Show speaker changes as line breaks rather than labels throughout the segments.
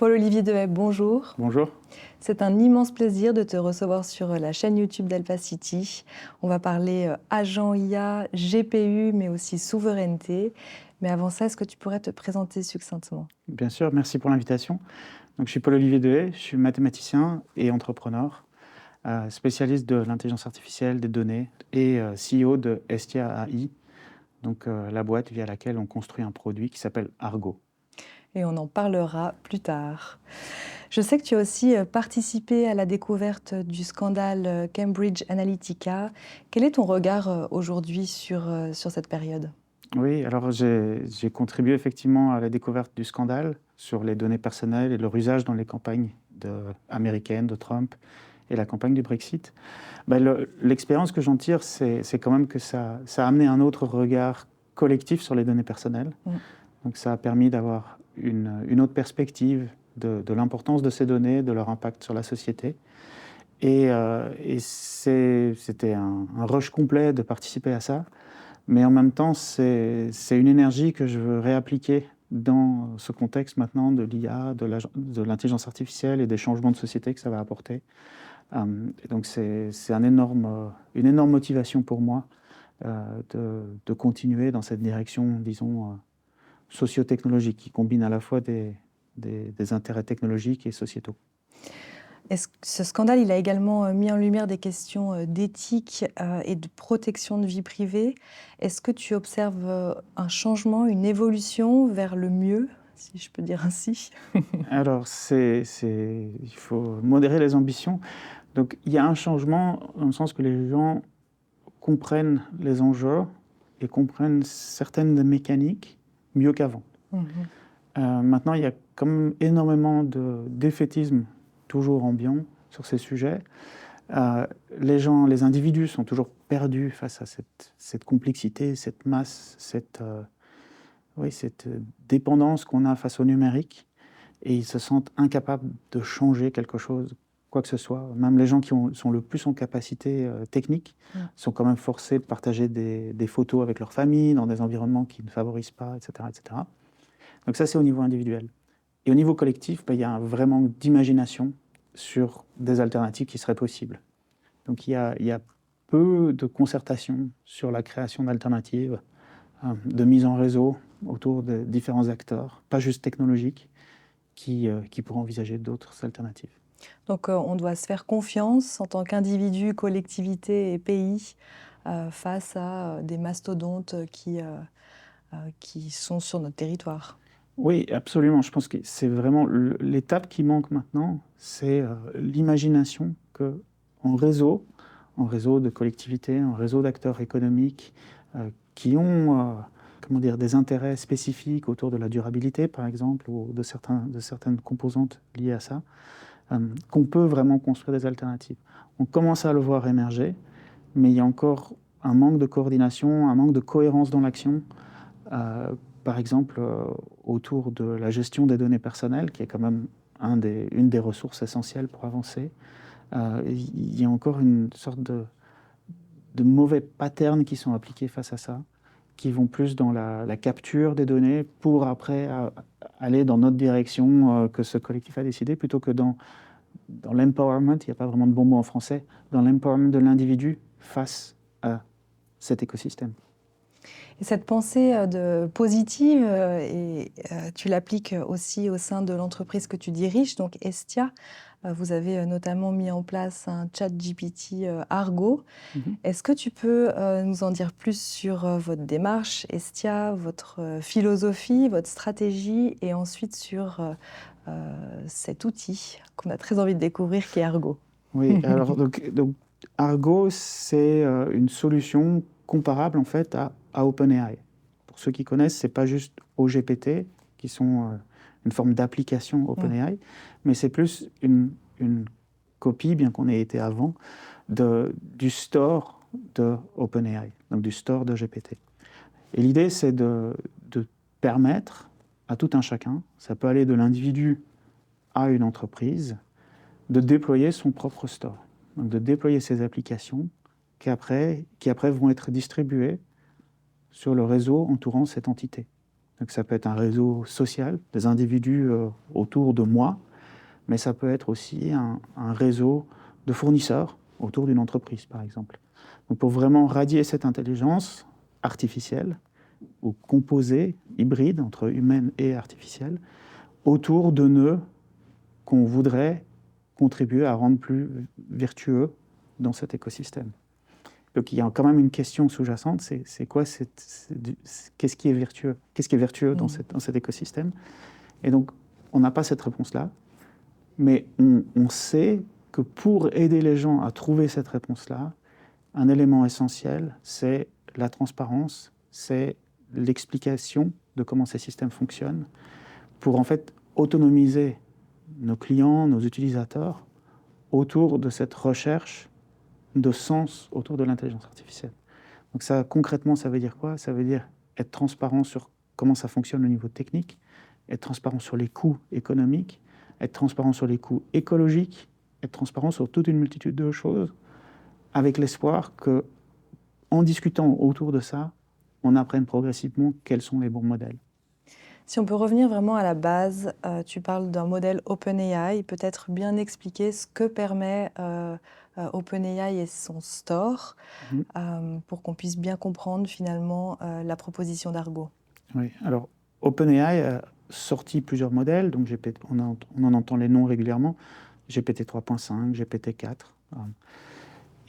Paul-Olivier Dehaye, bonjour.
Bonjour.
C'est un immense plaisir de te recevoir sur la chaîne YouTube d'Alphacity. On va parler agent IA, GPU, mais aussi souveraineté. Mais avant ça, est-ce que tu pourrais te présenter succinctement?
Bien sûr, merci pour l'invitation. Donc, je suis Paul-Olivier Dehaye, je suis mathématicien et entrepreneur, spécialiste de l'intelligence artificielle, des données et CEO de Estia AI, donc la boîte via laquelle on construit un produit qui s'appelle Argo.
Et on en parlera plus tard. Je sais que tu as aussi participé à la découverte du scandale Cambridge Analytica. Quel est ton regard aujourd'hui sur cette période?
Oui, alors j'ai contribué effectivement à la découverte du scandale sur les données personnelles et leur usage dans les campagnes américaines de Trump et la campagne du Brexit. L'expérience que j'en tire, c'est quand même que ça a amené un autre regard collectif sur les données personnelles. Donc ça a permis d'avoir une autre perspective de l'importance de ces données, de leur impact sur la société. Et c'était un rush complet de participer à ça. Mais en même temps, c'est une énergie que je veux réappliquer dans ce contexte maintenant de l'IA, de l'intelligence artificielle et des changements de société que ça va apporter. Et donc c'est une énorme motivation pour moi de continuer dans cette direction, disons, socio-technologique, qui combine à la fois des intérêts technologiques et sociétaux.
Ce scandale, il a également mis en lumière des questions d'éthique et de protection de vie privée. Est-ce que tu observes un changement, une évolution vers le mieux, si je peux dire ainsi?
Alors, il faut modérer les ambitions. Donc, il y a un changement dans le sens que les gens comprennent les enjeux et comprennent certaines mécaniques mieux qu'avant. Maintenant, il y a quand même énormément de défaitisme toujours ambiant sur ces sujets. Les individus sont toujours perdus face à cette complexité, cette masse, cette dépendance qu'on a face au numérique, et ils se sentent incapables de changer quelque chose, quoi que ce soit. Même les gens qui sont le plus en capacité technique sont quand même forcés de partager des photos avec leur famille dans des environnements qui ne favorisent pas, etc. etc. Donc ça, c'est au niveau individuel. Et au niveau collectif, il y a un vrai manque d'imagination sur des alternatives qui seraient possibles. Donc il y a peu de concertation sur la création d'alternatives, de mise en réseau autour de différents acteurs, pas juste technologiques, qui pourraient envisager d'autres alternatives.
Donc on doit se faire confiance en tant qu'individu, collectivité et pays face à des mastodontes qui sont sur notre territoire.
Oui, absolument. Je pense que c'est vraiment l'étape qui manque maintenant, c'est l'imagination qu'en réseau de collectivités, en réseau d'acteurs économiques qui ont des intérêts spécifiques autour de la durabilité, par exemple, ou de certaines composantes liées à ça, qu'on peut vraiment construire des alternatives. On commence à le voir émerger, mais il y a encore un manque de coordination, un manque de cohérence dans l'action. Par exemple, autour de la gestion des données personnelles, qui est quand même une des ressources essentielles pour avancer. Il y a encore une sorte de mauvais patterns qui sont appliqués face à ça, qui vont plus dans la capture des données pour après aller dans notre direction que ce collectif a décidé, plutôt que dans l'empowerment, il n'y a pas vraiment de bon mot en français, dans l'empowerment de l'individu face à cet écosystème.
Et cette pensée positive, tu l'appliques aussi au sein de l'entreprise que tu diriges, donc Estia. Vous avez notamment mis en place un chat GPT Argo. Est-ce que tu peux nous en dire plus sur votre démarche, Estia, votre philosophie, votre stratégie, et ensuite sur cet outil qu'on a très envie de découvrir, qui est Argo?
Oui, alors donc Argo, c'est une solution comparable en fait à OpenAI. Pour ceux qui connaissent, c'est pas juste OGPT, qui sont une forme d'application OpenAI, mais c'est plus une copie, bien qu'on ait été avant, du store de OpenAI, donc du store de GPT. Et l'idée, c'est de permettre à tout un chacun, ça peut aller de l'individu à une entreprise, de déployer son propre store. Donc de déployer ces applications qui après vont être distribuées sur le réseau entourant cette entité. Donc ça peut être un réseau social, des individus autour de moi, mais ça peut être aussi un réseau de fournisseurs autour d'une entreprise, par exemple. Donc pour vraiment radier cette intelligence artificielle, ou composée, hybride, entre humaine et artificielle, autour de nœuds qu'on voudrait contribuer à rendre plus vertueux dans cet écosystème. Donc il y a quand même une question sous-jacente, c'est quoi qu'est-ce qui est vertueux? Qu'est-ce qui est vertueux dans cet écosystème? Et donc on n'a pas cette réponse-là, mais on sait que pour aider les gens à trouver cette réponse-là, un élément essentiel, c'est la transparence, c'est l'explication de comment ces systèmes fonctionnent, pour en fait autonomiser nos clients, nos utilisateurs, autour de cette recherche de sens autour de l'intelligence artificielle. Donc ça, concrètement, ça veut dire quoi? Ça veut dire être transparent sur comment ça fonctionne au niveau technique, être transparent sur les coûts économiques, être transparent sur les coûts écologiques, être transparent sur toute une multitude de choses, avec l'espoir que, en discutant autour de ça, on apprenne progressivement quels sont les bons modèles.
Si on peut revenir vraiment à la base, tu parles d'un modèle OpenAI, peut-être bien expliquer ce que permet OpenAI et son store, pour qu'on puisse bien comprendre finalement la proposition d'Argo.
Oui, alors OpenAI a sorti plusieurs modèles, donc on en entend les noms régulièrement, GPT 3.5, GPT 4.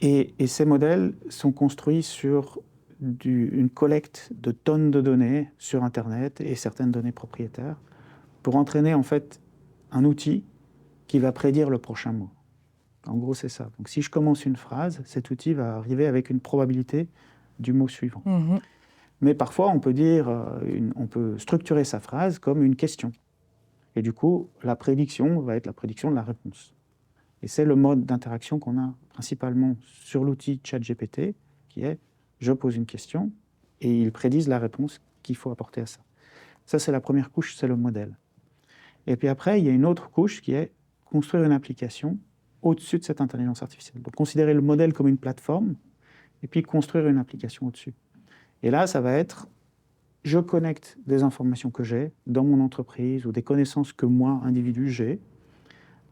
Et ces modèles sont construits sur une collecte de tonnes de données sur Internet et certaines données propriétaires pour entraîner en fait un outil qui va prédire le prochain mot. En gros, c'est ça. Donc si je commence une phrase, cet outil va arriver avec une probabilité du mot suivant. Mais parfois, on peut structurer sa phrase comme une question. Et du coup, la prédiction va être la prédiction de la réponse. Et c'est le mode d'interaction qu'on a principalement sur l'outil ChatGPT, qui est je pose une question et ils prédisent la réponse qu'il faut apporter à ça. Ça, c'est la première couche, c'est le modèle. Et puis après, il y a une autre couche qui est construire une application au-dessus de cette intelligence artificielle. Donc considérer le modèle comme une plateforme et puis construire une application au-dessus. Et là, ça va être je connecte des informations que j'ai dans mon entreprise ou des connaissances que moi, individu, j'ai,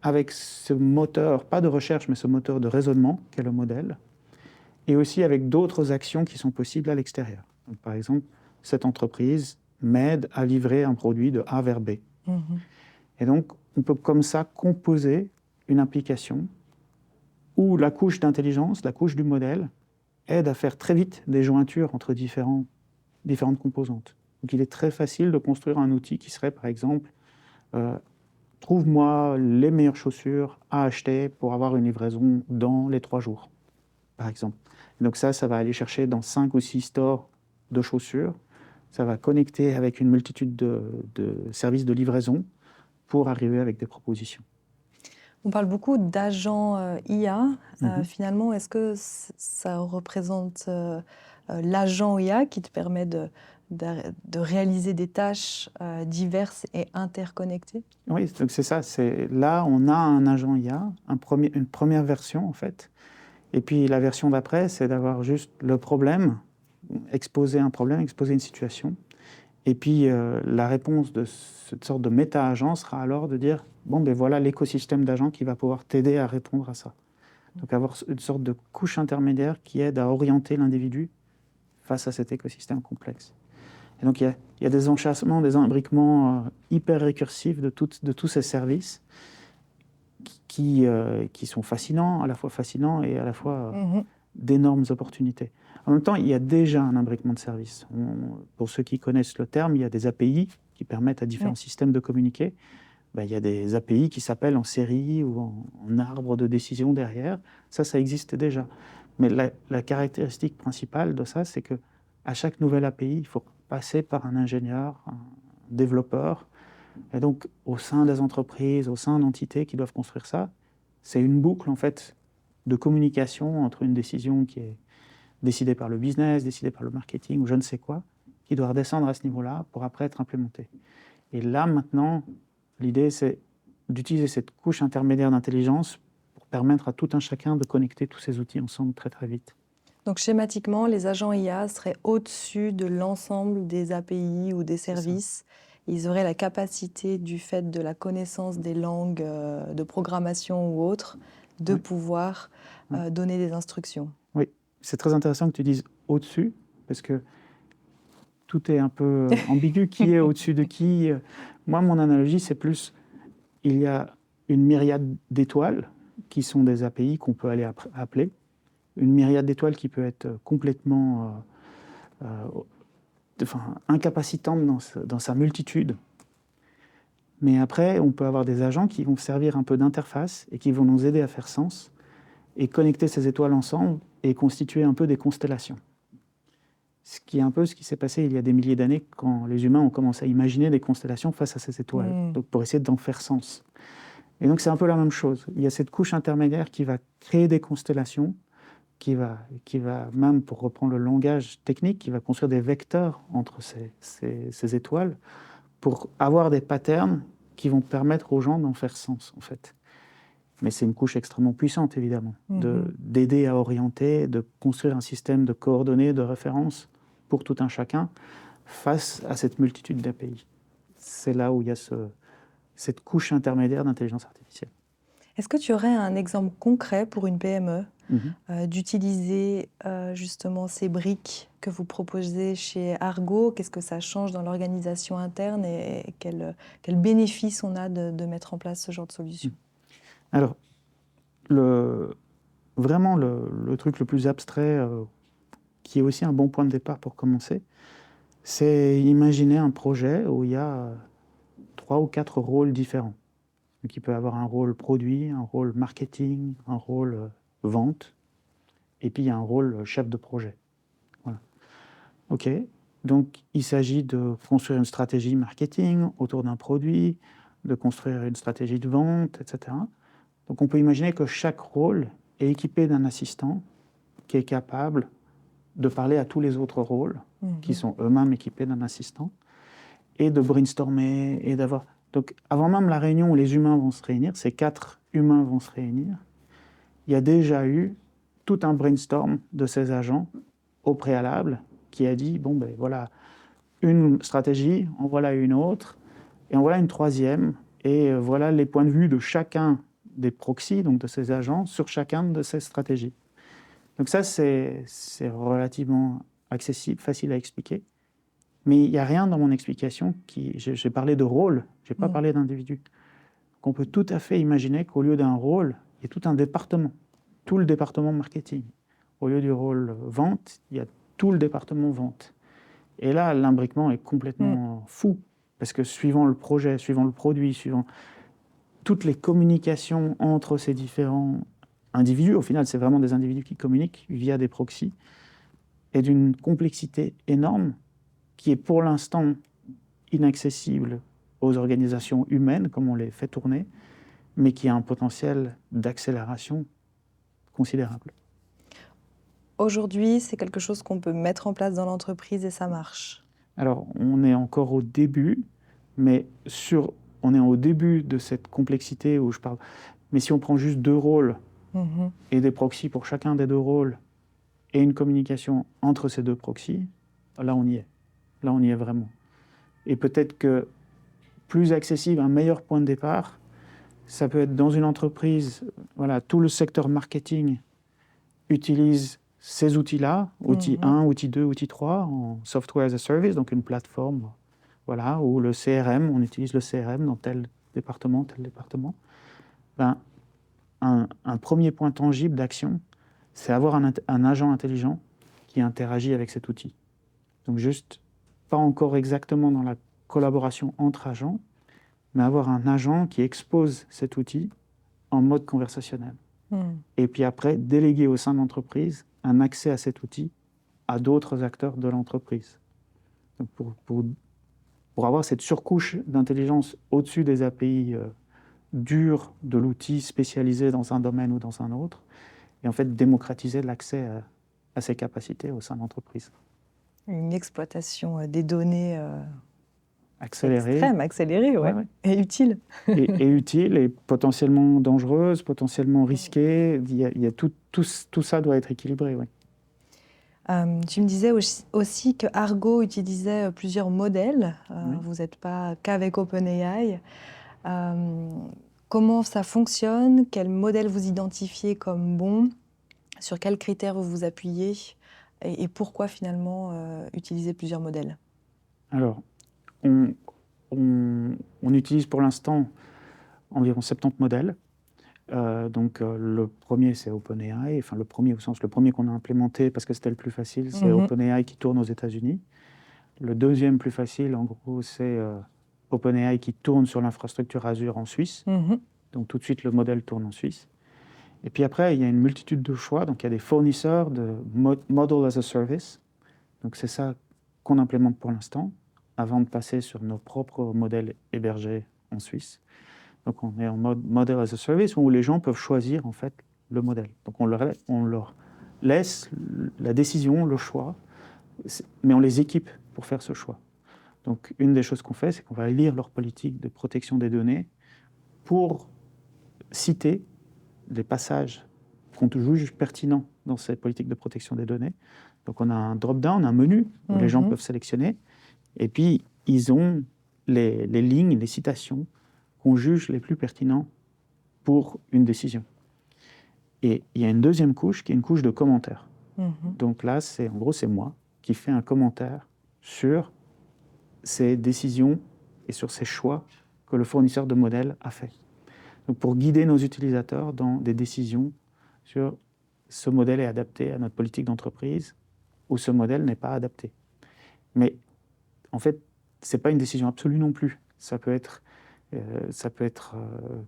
avec ce moteur, pas de recherche, mais ce moteur de raisonnement qu'est le modèle, et aussi avec d'autres actions qui sont possibles à l'extérieur. Donc, par exemple, cette entreprise m'aide à livrer un produit de A vers B. Et donc, on peut comme ça composer une application où la couche d'intelligence, la couche du modèle, aide à faire très vite des jointures entre différentes composantes. Donc il est très facile de construire un outil qui serait, par exemple, trouve-moi les meilleures chaussures à acheter pour avoir une livraison dans les 3 jours, par exemple. Et donc ça va aller chercher dans 5 ou 6 stores de chaussures. Ça va connecter avec une multitude de services de livraison pour arriver avec des propositions.
On parle beaucoup d'agents IA. Finalement, est-ce que ça représente l'agent IA qui te permet de réaliser des tâches diverses et interconnectées?
Oui, donc c'est ça. Là, on a un agent IA, une première version en fait. Et puis la version d'après, c'est d'avoir juste le problème, exposer un problème, exposer une situation. Et puis la réponse de cette sorte de méta-agent sera alors de dire bon, ben voilà l'écosystème d'agents qui va pouvoir t'aider à répondre à ça. Donc avoir une sorte de couche intermédiaire qui aide à orienter l'individu face à cet écosystème complexe. Et donc il y a des enchâssements, des imbriquements hyper récursifs de tous ces services qui sont fascinants, à la fois fascinants et à la fois d'énormes opportunités. En même temps, il y a déjà un imbriquement de services. Pour ceux qui connaissent le terme, il y a des API qui permettent à différents systèmes de communiquer. Il y a des API qui s'appellent en série ou en arbre de décision derrière. Ça existe déjà. Mais la caractéristique principale de ça, c'est qu'à chaque nouvelle API, il faut passer par un ingénieur, un développeur. Et donc, au sein des entreprises, au sein d'entités qui doivent construire ça, c'est une boucle, en fait, de communication entre une décision qui est décidée par le business, décidée par le marketing ou je ne sais quoi, qui doit redescendre à ce niveau-là pour après être implémentée. Et là, maintenant, l'idée, c'est d'utiliser cette couche intermédiaire d'intelligence pour permettre à tout un chacun de connecter tous ces outils ensemble très, très vite.
Donc schématiquement, les agents IA seraient au-dessus de l'ensemble des API ou des
C'est ça.
services. Ils auraient la capacité, du fait de la connaissance des langues de programmation ou autres, de
Oui,
pouvoir
oui,
donner des instructions.
oui. C'est très intéressant que tu dises au-dessus, parce que tout est un peu ambigu. Qui est au-dessus de qui? Moi, mon analogie, c'est plus, il y a une myriade d'étoiles qui sont des API qu'on peut aller appeler. Une myriade d'étoiles qui peut être complètement incapacitante dans sa multitude. Mais après, on peut avoir des agents qui vont servir un peu d'interface et qui vont nous aider à faire sens et connecter ces étoiles ensemble et constituer un peu des constellations. Ce qui est un peu ce qui s'est passé il y a des milliers d'années quand les humains ont commencé à imaginer des constellations face à ces étoiles, donc pour essayer d'en faire sens. Et donc c'est un peu la même chose. Il y a cette couche intermédiaire qui va créer des constellations, qui va même, pour reprendre le langage technique, qui va construire des vecteurs entre ces étoiles pour avoir des patterns qui vont permettre aux gens d'en faire sens, en fait. Mais c'est une couche extrêmement puissante, évidemment, d'aider à orienter, de construire un système de coordonnées, de références pour tout un chacun face à cette multitude d'API. C'est là où il y a cette couche intermédiaire d'intelligence artificielle.
Est-ce que tu aurais un exemple concret pour une PME d'utiliser justement ces briques que vous proposez chez Argo? Qu'est-ce que ça change dans l'organisation interne et quel bénéfice on a de mettre en place ce genre de solution?
Alors, vraiment le truc le plus abstrait, qui est aussi un bon point de départ pour commencer, c'est imaginer un projet où il y a 3 ou 4 rôles différents. Donc il peut avoir un rôle produit, un rôle marketing, un rôle vente, et puis il y a un rôle chef de projet. Voilà. OK. Donc il s'agit de construire une stratégie marketing autour d'un produit, de construire une stratégie de vente, etc. Donc on peut imaginer que chaque rôle est équipé d'un assistant qui est capable de parler à tous les autres rôles, qui sont eux-mêmes équipés d'un assistant, et de brainstormer, et d'avoir... Donc avant même la réunion où les humains vont se réunir, ces 4 humains vont se réunir, il y a déjà eu tout un brainstorm de ces agents au préalable qui a dit, bon ben voilà, une stratégie, en voilà une autre, et en voilà une troisième, et voilà les points de vue de chacun des proxys, donc de ces agents, sur chacun de ces stratégies. Donc ça, c'est relativement accessible, facile à expliquer. Mais il n'y a rien dans mon explication qui... J'ai parlé de rôle, je n'ai pas parlé d'individu. Donc on peut tout à fait imaginer qu'au lieu d'un rôle, il y a tout un département, tout le département marketing. Au lieu du rôle vente, il y a tout le département vente. Et là, l'imbriquement est complètement fou, parce que suivant le projet, suivant le produit, suivant toutes les communications entre ces différents individus, au final, c'est vraiment des individus qui communiquent via des proxys, est d'une complexité énorme qui est pour l'instant inaccessible aux organisations humaines, comme on les fait tourner, mais qui a un potentiel d'accélération considérable.
Aujourd'hui, c'est quelque chose qu'on peut mettre en place dans l'entreprise et ça marche.
Alors, on est encore au début, mais on est au début de cette complexité où je parle. Mais si on prend juste 2 rôles et des proxys pour chacun des 2 rôles et une communication entre ces 2 proxys, là on y est. Là on y est vraiment. Et peut-être que plus accessible, un meilleur point de départ, ça peut être dans une entreprise, voilà, tout le secteur marketing utilise ces outils-là, outil 1, outil 2, outil 3, en software as a service, donc une plateforme, voilà, ou le CRM, on utilise le CRM dans tel département, tel département. Ben, un premier point tangible d'action, c'est avoir un agent intelligent qui interagit avec cet outil. Donc juste, pas encore exactement dans la collaboration entre agents, mais avoir un agent qui expose cet outil en mode conversationnel. Et puis après, déléguer au sein de l'entreprise un accès à cet outil à d'autres acteurs de l'entreprise. Donc pour avoir cette surcouche d'intelligence au-dessus des API dures de l'outil spécialisé dans un domaine ou dans un autre, et en fait démocratiser l'accès à ces capacités au sein de l'entreprise.
Une exploitation des données
Accélérée.
extrême, accélérée, ouais. Et utile.
et utile, et potentiellement dangereuse, potentiellement risquée. Il y a tout ça doit être équilibré, ouais.
Tu me disais aussi que Argo utilisait plusieurs modèles.
Oui.
Vous n'êtes pas qu'avec OpenAI. Comment ça fonctionne? Quel modèle vous identifiez comme bon? Sur quels critères vous vous appuyez? Et pourquoi finalement utiliser plusieurs modèles?
Alors, on, on utilise pour l'instant environ 70 modèles. Le premier, c'est OpenAI. Enfin, le premier qu'on a implémenté parce que c'était le plus facile, c'est OpenAI qui tourne aux États-Unis. Le deuxième plus facile, en gros, c'est OpenAI qui tourne sur l'infrastructure Azure en Suisse. Donc tout de suite, le modèle tourne en Suisse. Et puis après, il y a une multitude de choix. Donc il y a des fournisseurs de Model as a Service. Donc c'est ça qu'on implémente pour l'instant, avant de passer sur nos propres modèles hébergés en Suisse. Donc on est en mode Model as a Service où les gens peuvent choisir en fait le modèle. Donc on leur laisse la décision, le choix, mais on les équipe pour faire ce choix. Donc une des choses qu'on fait, c'est qu'on va lire leur politique de protection des données pour citer les passages qu'on juge pertinents dans cette politique de protection des données. Donc on a un drop-down, un menu où les gens peuvent sélectionner, et puis ils ont les lignes, les citations qu'on juge les plus pertinents pour une décision. Et il y a une deuxième couche qui est une couche de commentaires. Donc là, en gros, c'est moi qui fais un commentaire sur ces décisions et sur ces choix que le fournisseur de modèles a fait. Donc pour guider nos utilisateurs dans des décisions sur ce modèle est adapté à notre politique d'entreprise ou ce modèle n'est pas adapté. Mais en fait, ce n'est pas une décision absolue non plus. Ça peut être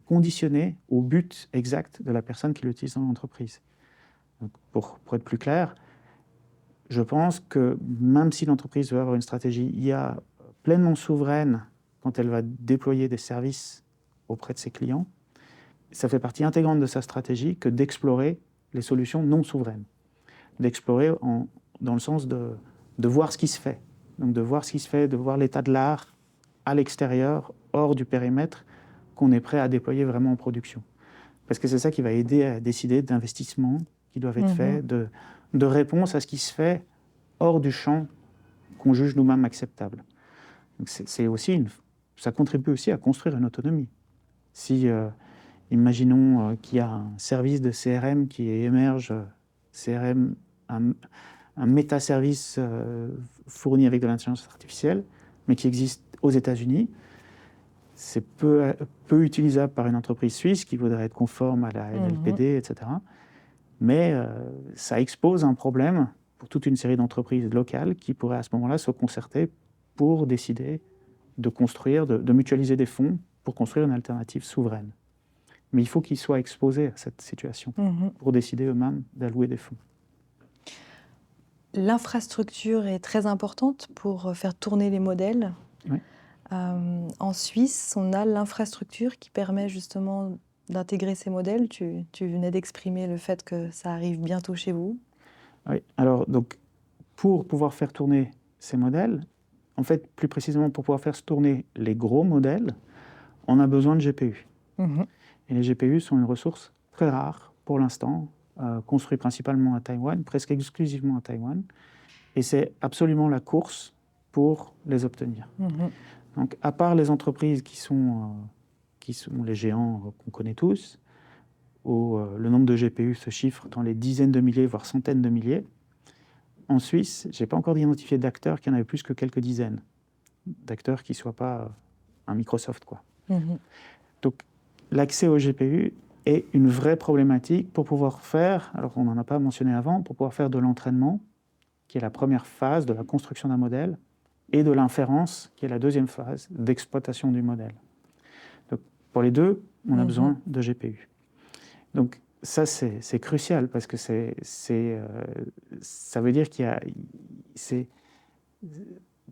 conditionné au but exact de la personne qui l'utilise dans l'entreprise. Donc pour être plus clair, je pense que même si l'entreprise veut avoir une stratégie IA pleinement souveraine quand elle va déployer des services auprès de ses clients, ça fait partie intégrante de sa stratégie que d'explorer les solutions non souveraines. D'explorer dans le sens de voir ce qui se fait. Donc de voir ce qui se fait, de voir l'état de l'art à l'extérieur, hors du périmètre qu'on est prêt à déployer vraiment en production. Parce que c'est ça qui va aider à décider d'investissements qui doivent être faits, de réponses à ce qui se fait hors du champ qu'on juge nous-mêmes acceptable. Donc ça contribue aussi à construire une autonomie. Si, imaginons qu'il y a un service de CRM qui émerge, un métaservice fourni avec de l'intelligence artificielle, mais qui existe aux États-Unis, c'est peu utilisable par une entreprise suisse qui voudrait être conforme à la LLPD, etc. Mais ça expose un problème pour toute une série d'entreprises locales qui pourraient à ce moment-là se concerter pour décider de construire, de mutualiser des fonds pour construire une alternative souveraine. Mais il faut qu'ils soient exposés à cette situation pour décider eux-mêmes d'allouer des fonds.
L'infrastructure est très importante pour faire tourner les modèles.
Oui.
En Suisse, on a l'infrastructure qui permet justement d'intégrer ces modèles. Tu venais d'exprimer le fait que ça arrive bientôt chez vous.
Oui, alors donc, pour pouvoir faire tourner ces modèles, en fait, plus précisément pour pouvoir faire tourner les gros modèles, on a besoin de GPU. Et les GPU sont une ressource très rare pour l'instant, construite principalement à Taïwan, presque exclusivement à Taïwan. Et c'est absolument la course pour les obtenir. Donc, à part les entreprises qui sont les géants qu'on connaît tous, où le nombre de GPU se chiffre dans les dizaines de milliers, voire centaines de milliers, en Suisse, je n'ai pas encore identifié d'acteurs qui en avaient plus que quelques dizaines. D'acteurs qui ne soient pas un Microsoft, quoi. Donc, l'accès aux GPU est une vraie problématique pour pouvoir faire, alors on n'en a pas mentionné avant, pour pouvoir faire de l'entraînement, qui est la première phase de la construction d'un modèle, et de l'inférence, qui est la deuxième phase d'exploitation du modèle. Donc, pour les deux, on a besoin de GPU. Donc, ça, c'est crucial, parce que ça veut dire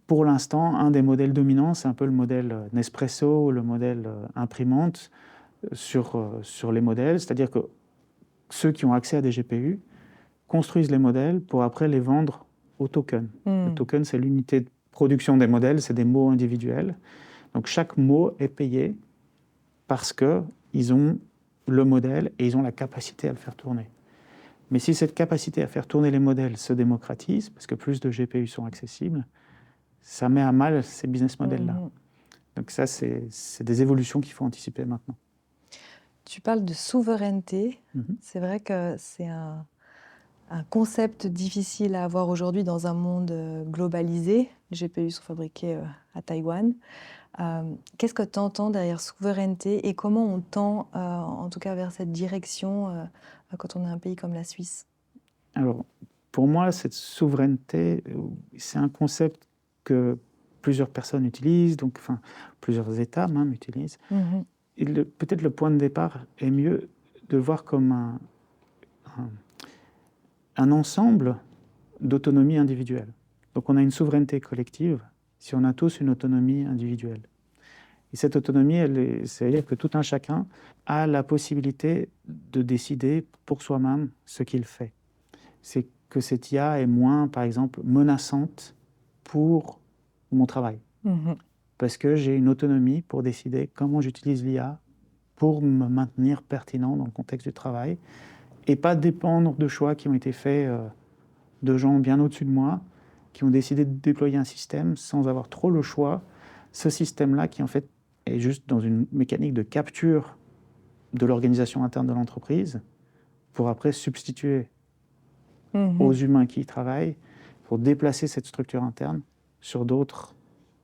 pour l'instant, un des modèles dominants, c'est un peu le modèle Nespresso, le modèle imprimante sur les modèles. C'est-à-dire que ceux qui ont accès à des GPU construisent les modèles pour après les vendre au token. Le token, c'est l'unité de production des modèles, c'est des mots individuels. Donc chaque mot est payé parce qu'ils ont le modèle et ils ont la capacité à le faire tourner. Mais si cette capacité à faire tourner les modèles se démocratise, parce que plus de GPU sont accessibles, ça met à mal ces business models-là. Donc ça, c'est des évolutions qu'il faut anticiper maintenant.
Tu parles de souveraineté. C'est vrai que c'est un concept difficile à avoir aujourd'hui dans un monde globalisé. Les GPU sont fabriqués à Taïwan. Qu'est-ce que tu entends derrière souveraineté et comment on tend, en tout cas, vers cette direction quand on est un pays comme la Suisse?
Alors, pour moi, cette souveraineté, c'est un concept que plusieurs personnes utilisent, donc, enfin, plusieurs États même utilisent. Et peut-être le point de départ est mieux de voir comme un ensemble d'autonomie individuelle. Donc on a une souveraineté collective si on a tous une autonomie individuelle. Et cette autonomie, c'est-à-dire que tout un chacun a la possibilité de décider pour soi-même ce qu'il fait. C'est que cette IA est moins, par exemple, menaçante pour mon travail. Parce que j'ai une autonomie pour décider comment j'utilise l'IA pour me maintenir pertinent dans le contexte du travail et pas dépendre de choix qui ont été faits de gens bien au-dessus de moi, qui ont décidé de déployer un système sans avoir trop le choix. Ce système-là, qui en fait est juste dans une mécanique de capture de l'organisation interne de l'entreprise, pour après substituer aux humains qui y travaillent, pour déplacer cette structure interne sur d'autres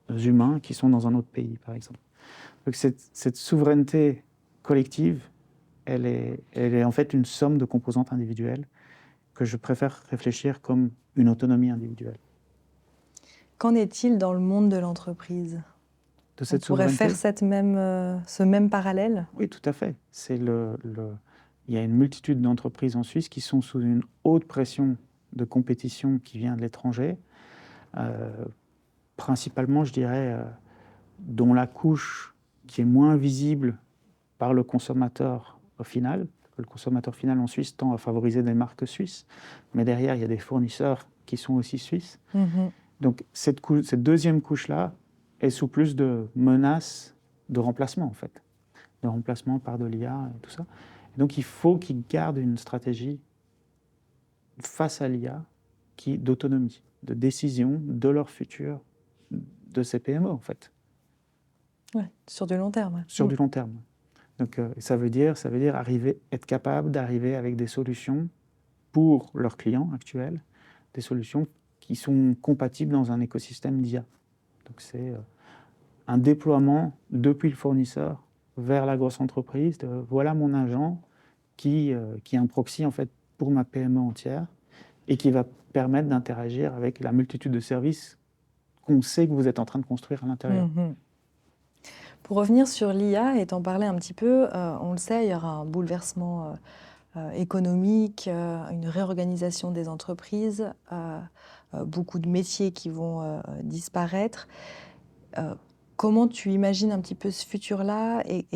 humains qui sont dans un autre pays, par exemple. Donc cette souveraineté collective, elle est en fait une somme de composantes individuelles que je préfère réfléchir comme une autonomie individuelle.
Qu'en est-il dans le monde de l'entreprise?
De cette
On pourrait faire ce même parallèle?
Oui, tout à fait. Il y a une multitude d'entreprises en Suisse qui sont sous une haute pression de compétition qui vient de l'étranger, principalement, je dirais, dont la couche qui est moins visible par le consommateur au final. Le consommateur final en Suisse tend à favoriser des marques suisses, mais derrière, il y a des fournisseurs qui sont aussi suisses. Donc cette deuxième couche-là est sous plus de menaces de remplacement, en fait. De remplacement par de l'IA et tout ça. Et donc il faut qu'ils gardent une stratégie face à l'IA d'autonomie, de décision de leur futur de ces PME, en fait.
Ouais, sur du long terme.
Sur du long terme. Donc ça veut dire être capable d'arriver avec des solutions pour leurs clients actuels, des solutions qui sont compatibles dans un écosystème d'IA. Donc c'est un déploiement depuis le fournisseur vers la grosse entreprise. Voilà mon agent qui est un proxy en fait pour ma PME entière et qui va permettre d'interagir avec la multitude de services qu'on sait que vous êtes en train de construire à l'intérieur.
Pour revenir sur l'IA et t'en parler un petit peu, on le sait, il y aura un bouleversement économique, une réorganisation des entreprises, beaucoup de métiers qui vont disparaître. Comment tu imagines un petit peu ce futur-là et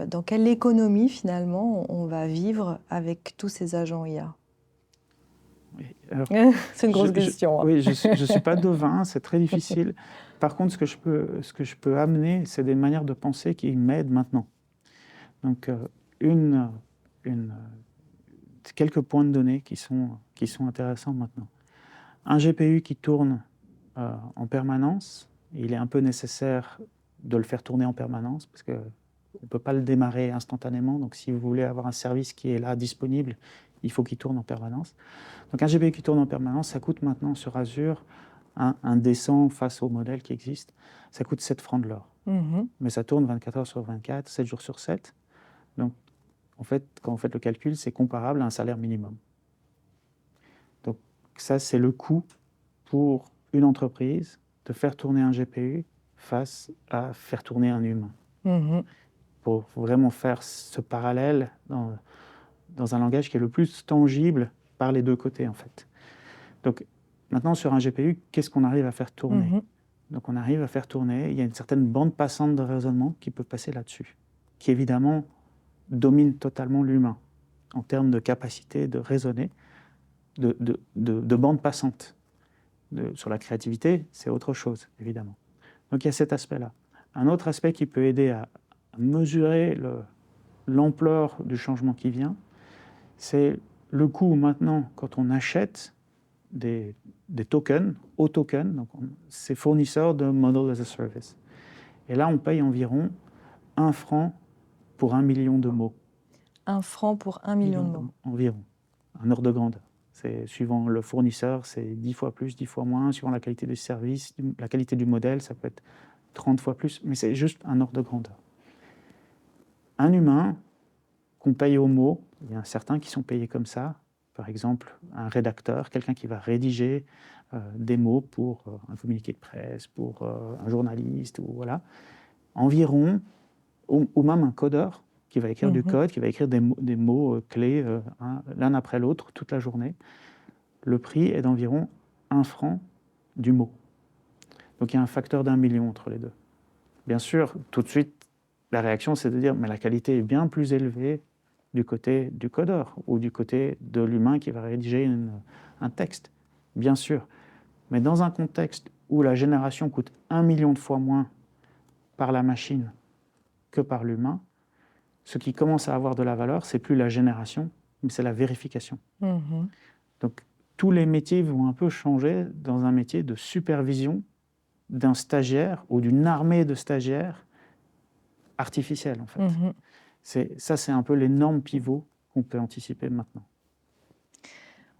dans quelle économie finalement on va vivre avec tous ces agents IA? C'est une grosse question.
Oui, je ne suis pas devin, c'est très difficile. Par contre, ce que je peux amener, c'est des manières de penser qui m'aident maintenant. Donc, quelques points de données qui sont intéressants maintenant. Un GPU qui tourne en permanence, il est un peu nécessaire de le faire tourner en permanence parce qu'on ne peut pas le démarrer instantanément. Donc, si vous voulez avoir un service qui est là, disponible, il faut qu'il tourne en permanence. Donc, un GPU qui tourne en permanence, ça coûte maintenant sur Azure un décent face au modèle qui existe. Ça coûte 7 francs de l'heure. Mais ça tourne 24 heures sur 24, 7 jours sur 7. Donc, en fait, quand vous faites le calcul, c'est comparable à un salaire minimum. Donc, ça, c'est le coût pour une entreprise de faire tourner un GPU face à faire tourner un humain. Pour vraiment faire ce parallèle dans un langage qui est le plus tangible par les deux côtés, en fait. Donc, maintenant, sur un GPU, qu'est-ce qu'on arrive à faire tourner? Donc, on arrive à faire tourner, il y a une certaine bande passante de raisonnement qui peut passer là-dessus, qui évidemment domine totalement l'humain en termes de capacité de raisonner, de bande passante. Sur la créativité, c'est autre chose, évidemment. Donc, il y a cet aspect-là. Un autre aspect qui peut aider à mesurer l'ampleur du changement qui vient, c'est le coût maintenant, quand on achète des tokens, au token, donc c'est fournisseur de Model as a Service. Et là, on paye environ 1 franc pour 1 million de mots.
1 franc pour 1 million de mots.
Environ, un ordre de grandeur. C'est, suivant le fournisseur, c'est 10 fois plus, 10 fois moins. Suivant la qualité du service, la qualité du modèle, ça peut être 30 fois plus, mais c'est juste un ordre de grandeur. Un humain qu'on paye au mot, il y en a certains qui sont payés comme ça. Par exemple, un rédacteur, quelqu'un qui va rédiger des mots pour un communiqué de presse, pour un journaliste, ou voilà. Environ, ou même un codeur qui va écrire du code, qui va écrire des mots clés l'un après l'autre toute la journée. Le prix est d'environ 1 franc du mot. Donc il y a un facteur d'1 million entre les deux. Bien sûr, tout de suite, la réaction, c'est de dire mais la qualité est bien plus élevée du côté du codeur ou du côté de l'humain qui va rédiger un texte. Bien sûr. Mais dans un contexte où la génération coûte 1 million de fois moins par la machine que par l'humain, ce qui commence à avoir de la valeur, c'est plus la génération, mais c'est la vérification. Donc, tous les métiers vont un peu changer dans un métier de supervision d'un stagiaire ou d'une armée de stagiaires artificiels, en fait. C'est un peu l'énorme pivot qu'on peut anticiper maintenant.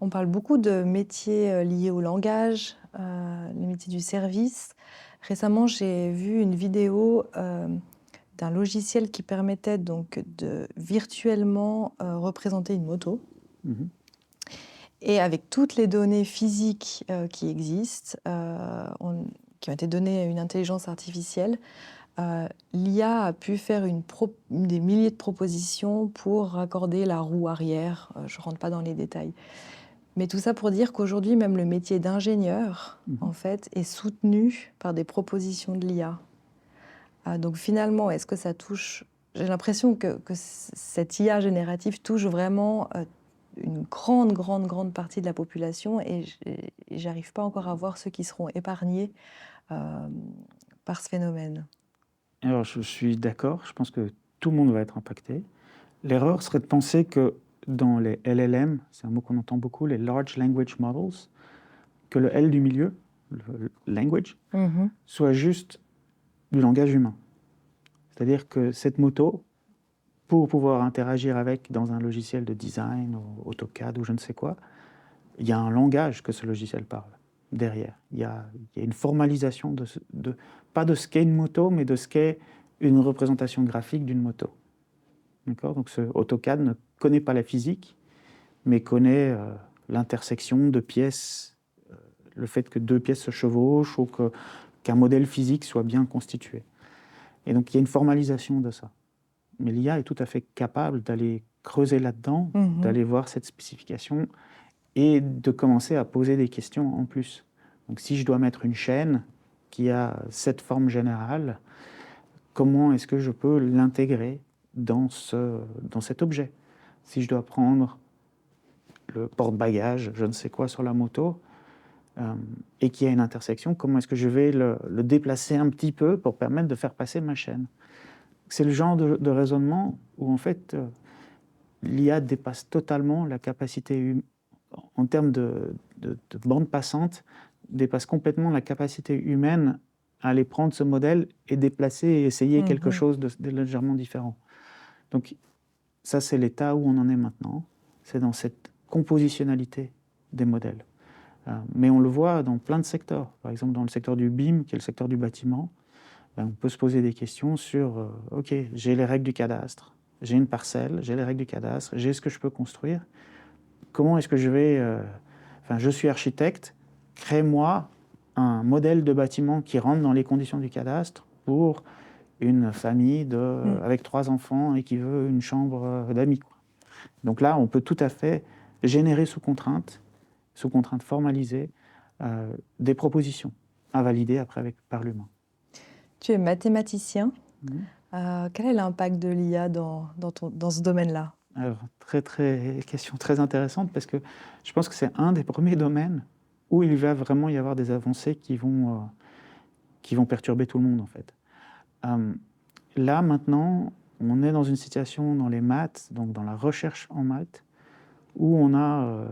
On parle beaucoup de métiers liés au langage, les métiers du service. Récemment, j'ai vu une vidéo d'un logiciel qui permettait donc de virtuellement représenter une moto. Et avec toutes les données physiques qui existent, qui ont été données à une intelligence artificielle, l'IA a pu faire des milliers de propositions pour raccorder la roue arrière. Je ne rentre pas dans les détails. Mais tout ça pour dire qu'aujourd'hui, même le métier d'ingénieur, en fait, est soutenu par des propositions de l'IA. Donc finalement, est-ce que ça touche... J'ai l'impression que cette IA générative touche vraiment une grande partie de la population et j'arrive pas encore à voir ceux qui seront épargnés par ce phénomène.
Alors, je suis d'accord, je pense que tout le monde va être impacté. L'erreur serait de penser que dans les LLM, c'est un mot qu'on entend beaucoup, les Large Language Models, que le L du milieu, le language, soit juste du langage humain. C'est-à-dire que cette moto, pour pouvoir interagir avec dans un logiciel de design, ou AutoCAD ou je ne sais quoi, il y a un langage que ce logiciel parle derrière. Il y a une formalisation, pas de ce qu'est une moto, mais de ce qu'est une représentation graphique d'une moto. D'accord ? Donc ce AutoCAD ne connaît pas la physique, mais connaît l'intersection de pièces, le fait que deux pièces se chevauchent ou qu'un modèle physique soit bien constitué. Et donc il y a une formalisation de ça. Mais l'IA est tout à fait capable d'aller creuser là-dedans, d'aller voir cette spécification et de commencer à poser des questions en plus. Donc si je dois mettre une chaîne qui a cette forme générale, comment est-ce que je peux l'intégrer dans cet objet? Si je dois prendre le porte-bagages, je ne sais quoi, sur la moto, et qu'il y a une intersection, comment est-ce que je vais le déplacer un petit peu pour permettre de faire passer ma chaîne? C'est le genre de raisonnement où, en fait, l'IA dépasse totalement la capacité, en termes de bande passante, dépasse complètement la capacité humaine à aller prendre ce modèle et déplacer et essayer quelque chose de légèrement différent. Donc ça, c'est l'état où on en est maintenant. C'est dans cette compositionnalité des modèles. Mais on le voit dans plein de secteurs. Par exemple, dans le secteur du BIM, qui est le secteur du bâtiment, on peut se poser des questions sur OK, j'ai les règles du cadastre, j'ai une parcelle, j'ai les règles du cadastre, j'ai ce que je peux construire. Comment est-ce que je vais... je suis architecte, crée-moi un modèle de bâtiment qui rentre dans les conditions du cadastre pour une famille avec 3 enfants et qui veut une chambre d'amis. Donc là, on peut tout à fait générer sous contrainte formalisée, des propositions à valider après par l'humain.
Tu es mathématicien. Quel est l'impact de l'IA dans ce domaine-là?
Alors, question très intéressante, parce que je pense que c'est un des premiers domaines où il va vraiment y avoir des avancées qui vont perturber tout le monde, en fait. Là, maintenant, on est dans une situation dans les maths, donc dans la recherche en maths, où on a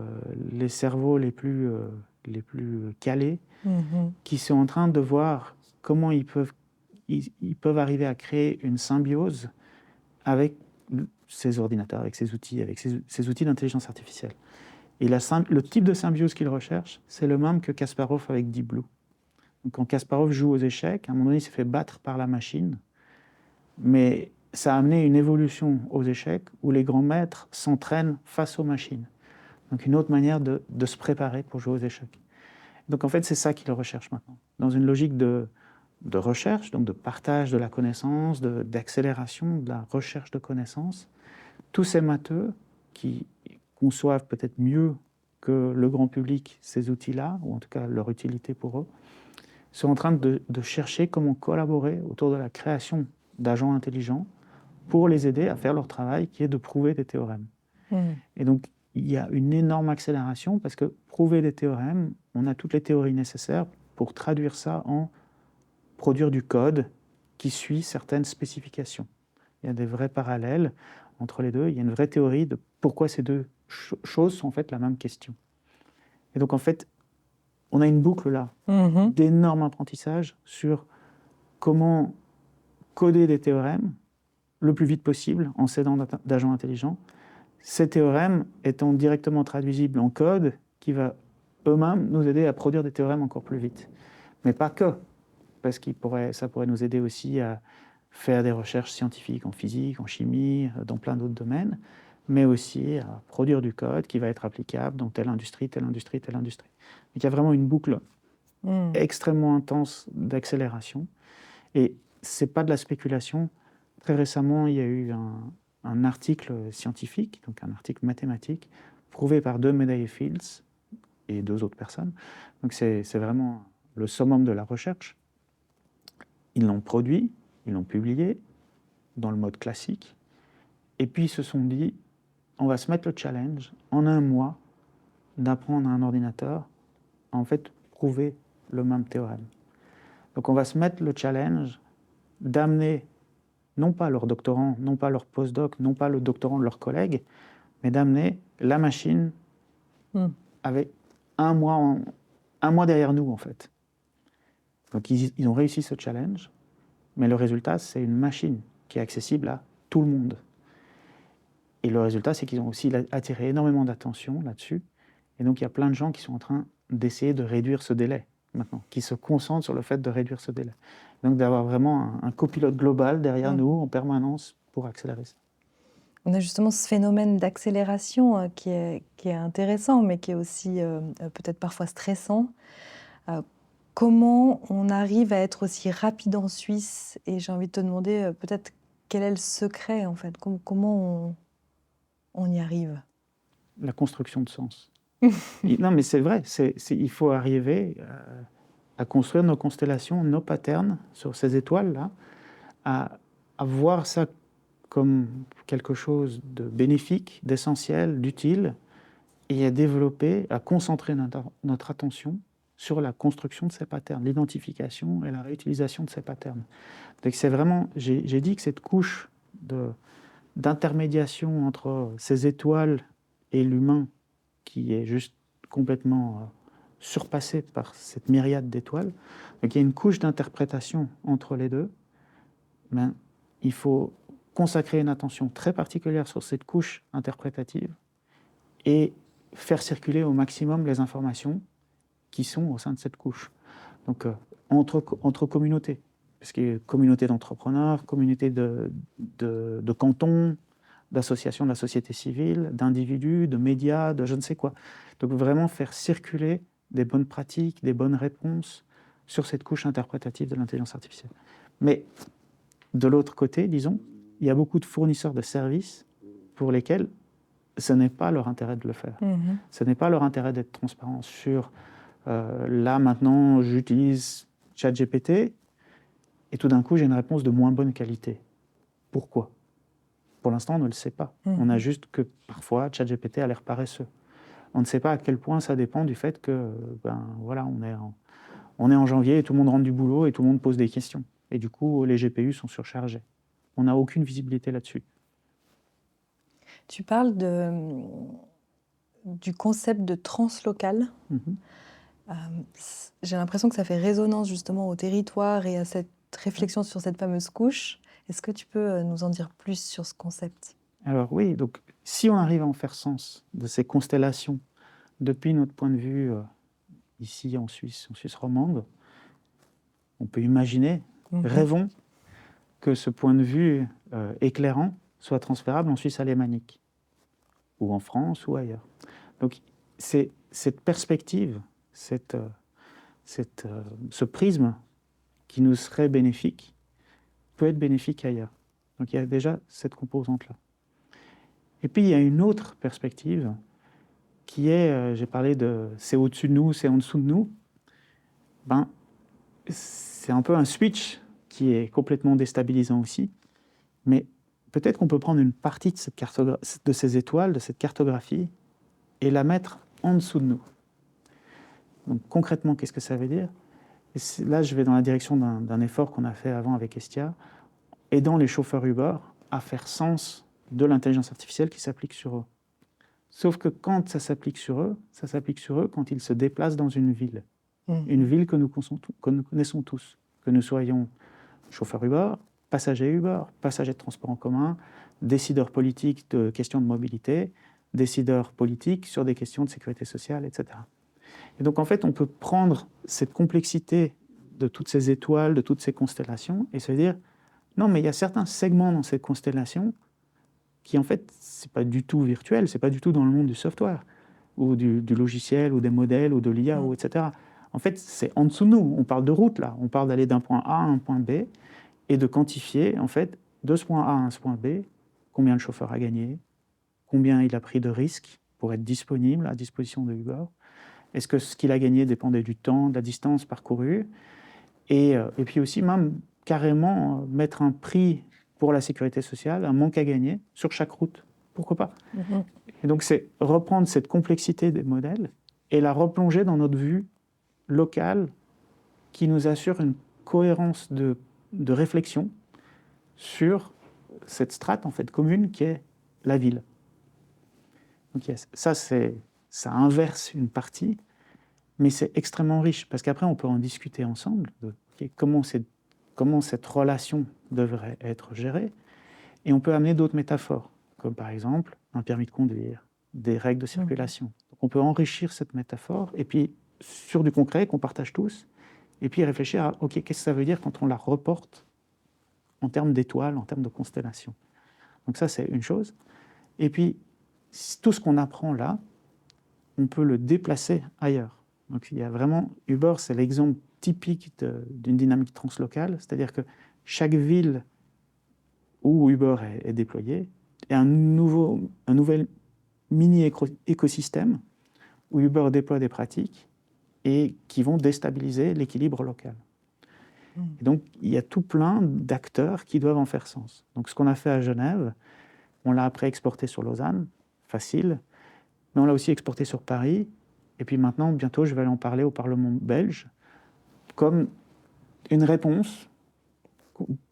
les cerveaux les plus calés qui sont en train de voir comment ils peuvent arriver à créer une symbiose avec ces ordinateurs, avec ces outils, avec ces outils d'intelligence artificielle. Et le type de symbiose qu'ils recherchent, c'est le même que Kasparov avec Deep Blue. Donc, quand Kasparov joue aux échecs, à un moment donné, il s'est fait battre par la machine, mais ça a amené une évolution aux échecs où les grands maîtres s'entraînent face aux machines. Donc une autre manière de se préparer pour jouer aux échecs. Donc en fait, c'est ça qu'ils recherchent maintenant. Dans une logique de recherche, donc de partage de la connaissance, d'accélération de la recherche de connaissances, tous ces matheux qui conçoivent peut-être mieux que le grand public ces outils-là, ou en tout cas leur utilité pour eux, sont en train de chercher comment collaborer autour de la création d'agents intelligents pour les aider à faire leur travail, qui est de prouver des théorèmes. Et donc, il y a une énorme accélération parce que prouver des théorèmes, on a toutes les théories nécessaires pour traduire ça en produire du code qui suit certaines spécifications. Il y a des vrais parallèles entre les deux. Il y a une vraie théorie de pourquoi ces deux choses sont en fait la même question. Et donc, en fait, on a une boucle là d'énorme apprentissage sur comment coder des théorèmes le plus vite possible en s'aidant d'agents intelligents. Ces théorèmes étant directement traduisibles en code qui va eux-mêmes nous aider à produire des théorèmes encore plus vite. Mais pas que, parce que ça pourrait nous aider aussi à faire des recherches scientifiques en physique, en chimie, dans plein d'autres domaines, mais aussi à produire du code qui va être applicable dans telle industrie, telle industrie, telle industrie. Donc il y a vraiment une boucle extrêmement intense d'accélération. Et ce n'est pas de la spéculation. Très récemment, il y a eu un article scientifique, donc un article mathématique, prouvé par 2 médaillés Fields et 2 autres personnes. Donc c'est vraiment le summum de la recherche. Ils l'ont produit, ils l'ont publié dans le mode classique, et puis ils se sont dit, on va se mettre le challenge, en 1 mois, d'apprendre à un ordinateur à en fait prouver le même théorème. Donc on va se mettre le challenge d'amener non pas leurs doctorants, non pas leurs postdocs, non pas le doctorant de leurs collègues, mais d'amener la machine avec 1 mois derrière nous, en fait. Donc ils ont réussi ce challenge, mais le résultat, c'est une machine qui est accessible à tout le monde. Et le résultat, c'est qu'ils ont aussi attiré énormément d'attention là-dessus. Et donc il y a plein de gens qui sont en train d'essayer de réduire ce délai maintenant, qui se concentrent sur le fait de réduire ce délai. Donc d'avoir vraiment un copilote global derrière nous en permanence pour accélérer ça.
On a justement ce phénomène d'accélération qui est intéressant, mais qui est aussi peut-être parfois stressant. Comment on arrive à être aussi rapide en Suisse? Et j'ai envie de te demander peut-être quel est le secret, en fait? Comment on y arrive?
La construction de sens. Non, mais c'est vrai, il faut arriver à construire nos constellations, nos patterns sur ces étoiles-là, à voir ça comme quelque chose de bénéfique, d'essentiel, d'utile, et à développer, à concentrer notre attention sur la construction de ces patterns, l'identification et la réutilisation de ces patterns. Donc c'est vraiment, j'ai dit que cette couche d'intermédiation entre ces étoiles et l'humain, qui est juste complètement surpassé par cette myriade d'étoiles, donc il y a une couche d'interprétation entre les deux, mais il faut consacrer une attention très particulière sur cette couche interprétative et faire circuler au maximum les informations qui sont au sein de cette couche. Donc entre communautés, parce qu'il y a communauté d'entrepreneurs, communauté de cantons, d'associations de la société civile, d'individus, de médias, de je ne sais quoi. Donc vraiment faire circuler des bonnes pratiques, des bonnes réponses sur cette couche interprétative de l'intelligence artificielle. Mais de l'autre côté, disons, il y a beaucoup de fournisseurs de services pour lesquels ce n'est pas leur intérêt de le faire. Ce n'est pas leur intérêt d'être transparent sur là maintenant j'utilise ChatGPT et tout d'un coup j'ai une réponse de moins bonne qualité. Pourquoi ? Pour l'instant, on ne le sait pas. On a juste que parfois, ChatGPT a l'air paresseux. On ne sait pas à quel point ça dépend du fait que, voilà, on est en janvier et tout le monde rentre du boulot et tout le monde pose des questions. Et du coup, les GPU sont surchargés. On n'a aucune visibilité là-dessus.
Tu parles du concept de translocal.
Mhm.
J'ai l'impression que ça fait résonance justement au territoire et à cette réflexion sur cette fameuse couche. Est-ce que tu peux nous en dire plus sur ce concept?
Alors oui, donc si on arrive à en faire sens de ces constellations depuis notre point de vue ici en Suisse romande, on peut imaginer, rêvons que ce point de vue éclairant soit transférable en Suisse alémanique, ou en France, ou ailleurs. Donc c'est cette perspective, ce prisme qui nous serait bénéfique, peut être bénéfique ailleurs. Donc il y a déjà cette composante-là. Et puis il y a une autre perspective qui est, j'ai parlé de c'est au-dessus de nous, c'est en dessous de nous. Ben, c'est un peu un switch qui est complètement déstabilisant aussi. Mais peut-être qu'on peut prendre une partie de ces étoiles, de cette cartographie, et la mettre en dessous de nous. Donc concrètement, qu'est-ce que ça veut dire? Là, je vais dans la direction d'un effort qu'on a fait avant avec Estia, aidant les chauffeurs Uber à faire sens de l'intelligence artificielle qui s'applique sur eux. Sauf que quand ça s'applique sur eux quand ils se déplacent dans une ville. Une ville que nous connaissons tous, que nous soyons chauffeurs Uber, passagers de transport en commun, décideurs politiques de questions de mobilité, décideurs politiques sur des questions de sécurité sociale, etc. Et donc en fait, on peut prendre cette complexité de toutes ces étoiles, de toutes ces constellations, et se dire, non, mais il y a certains segments dans ces constellations qui en fait, c'est pas du tout virtuel, c'est pas du tout dans le monde du software, ou du logiciel, ou des modèles, ou de l'IA, ou etc. En fait, c'est en dessous de nous. On parle de route, là. On parle d'aller d'un point A à un point B, et de quantifier, en fait, de ce point A à ce point B, combien le chauffeur a gagné, combien il a pris de risques pour être disponible à disposition de Uber. Est-ce que ce qu'il a gagné dépendait du temps, de la distance parcourue, et puis aussi même carrément mettre un prix pour la sécurité sociale, un manque à gagner sur chaque route. Pourquoi pas? Et donc c'est reprendre cette complexité des modèles et la replonger dans notre vue locale qui nous assure une cohérence de réflexion sur cette strate en fait commune qui est la ville. Donc ça inverse une partie, mais c'est extrêmement riche parce qu'après on peut en discuter ensemble de comment cette relation devrait être gérée, et on peut amener d'autres métaphores, comme par exemple un permis de conduire, des règles de circulation. Donc on peut enrichir cette métaphore et puis sur du concret qu'on partage tous, et puis réfléchir à ok, qu'est-ce que ça veut dire quand on la reporte en termes d'étoiles, en termes de constellations. Donc ça, c'est une chose. Et puis, tout ce qu'on apprend là, on peut le déplacer ailleurs. Donc il y a vraiment, Uber, c'est l'exemple typique d'une dynamique translocale, c'est-à-dire que chaque ville où Uber est déployé est un nouvel mini-écosystème où Uber déploie des pratiques et qui vont déstabiliser l'équilibre local. Et donc, il y a tout plein d'acteurs qui doivent en faire sens. Donc, ce qu'on a fait à Genève, on l'a après exporté sur Lausanne, facile, mais on l'a aussi exporté sur Paris. Et puis maintenant, bientôt, je vais aller en parler au Parlement belge, comme une réponse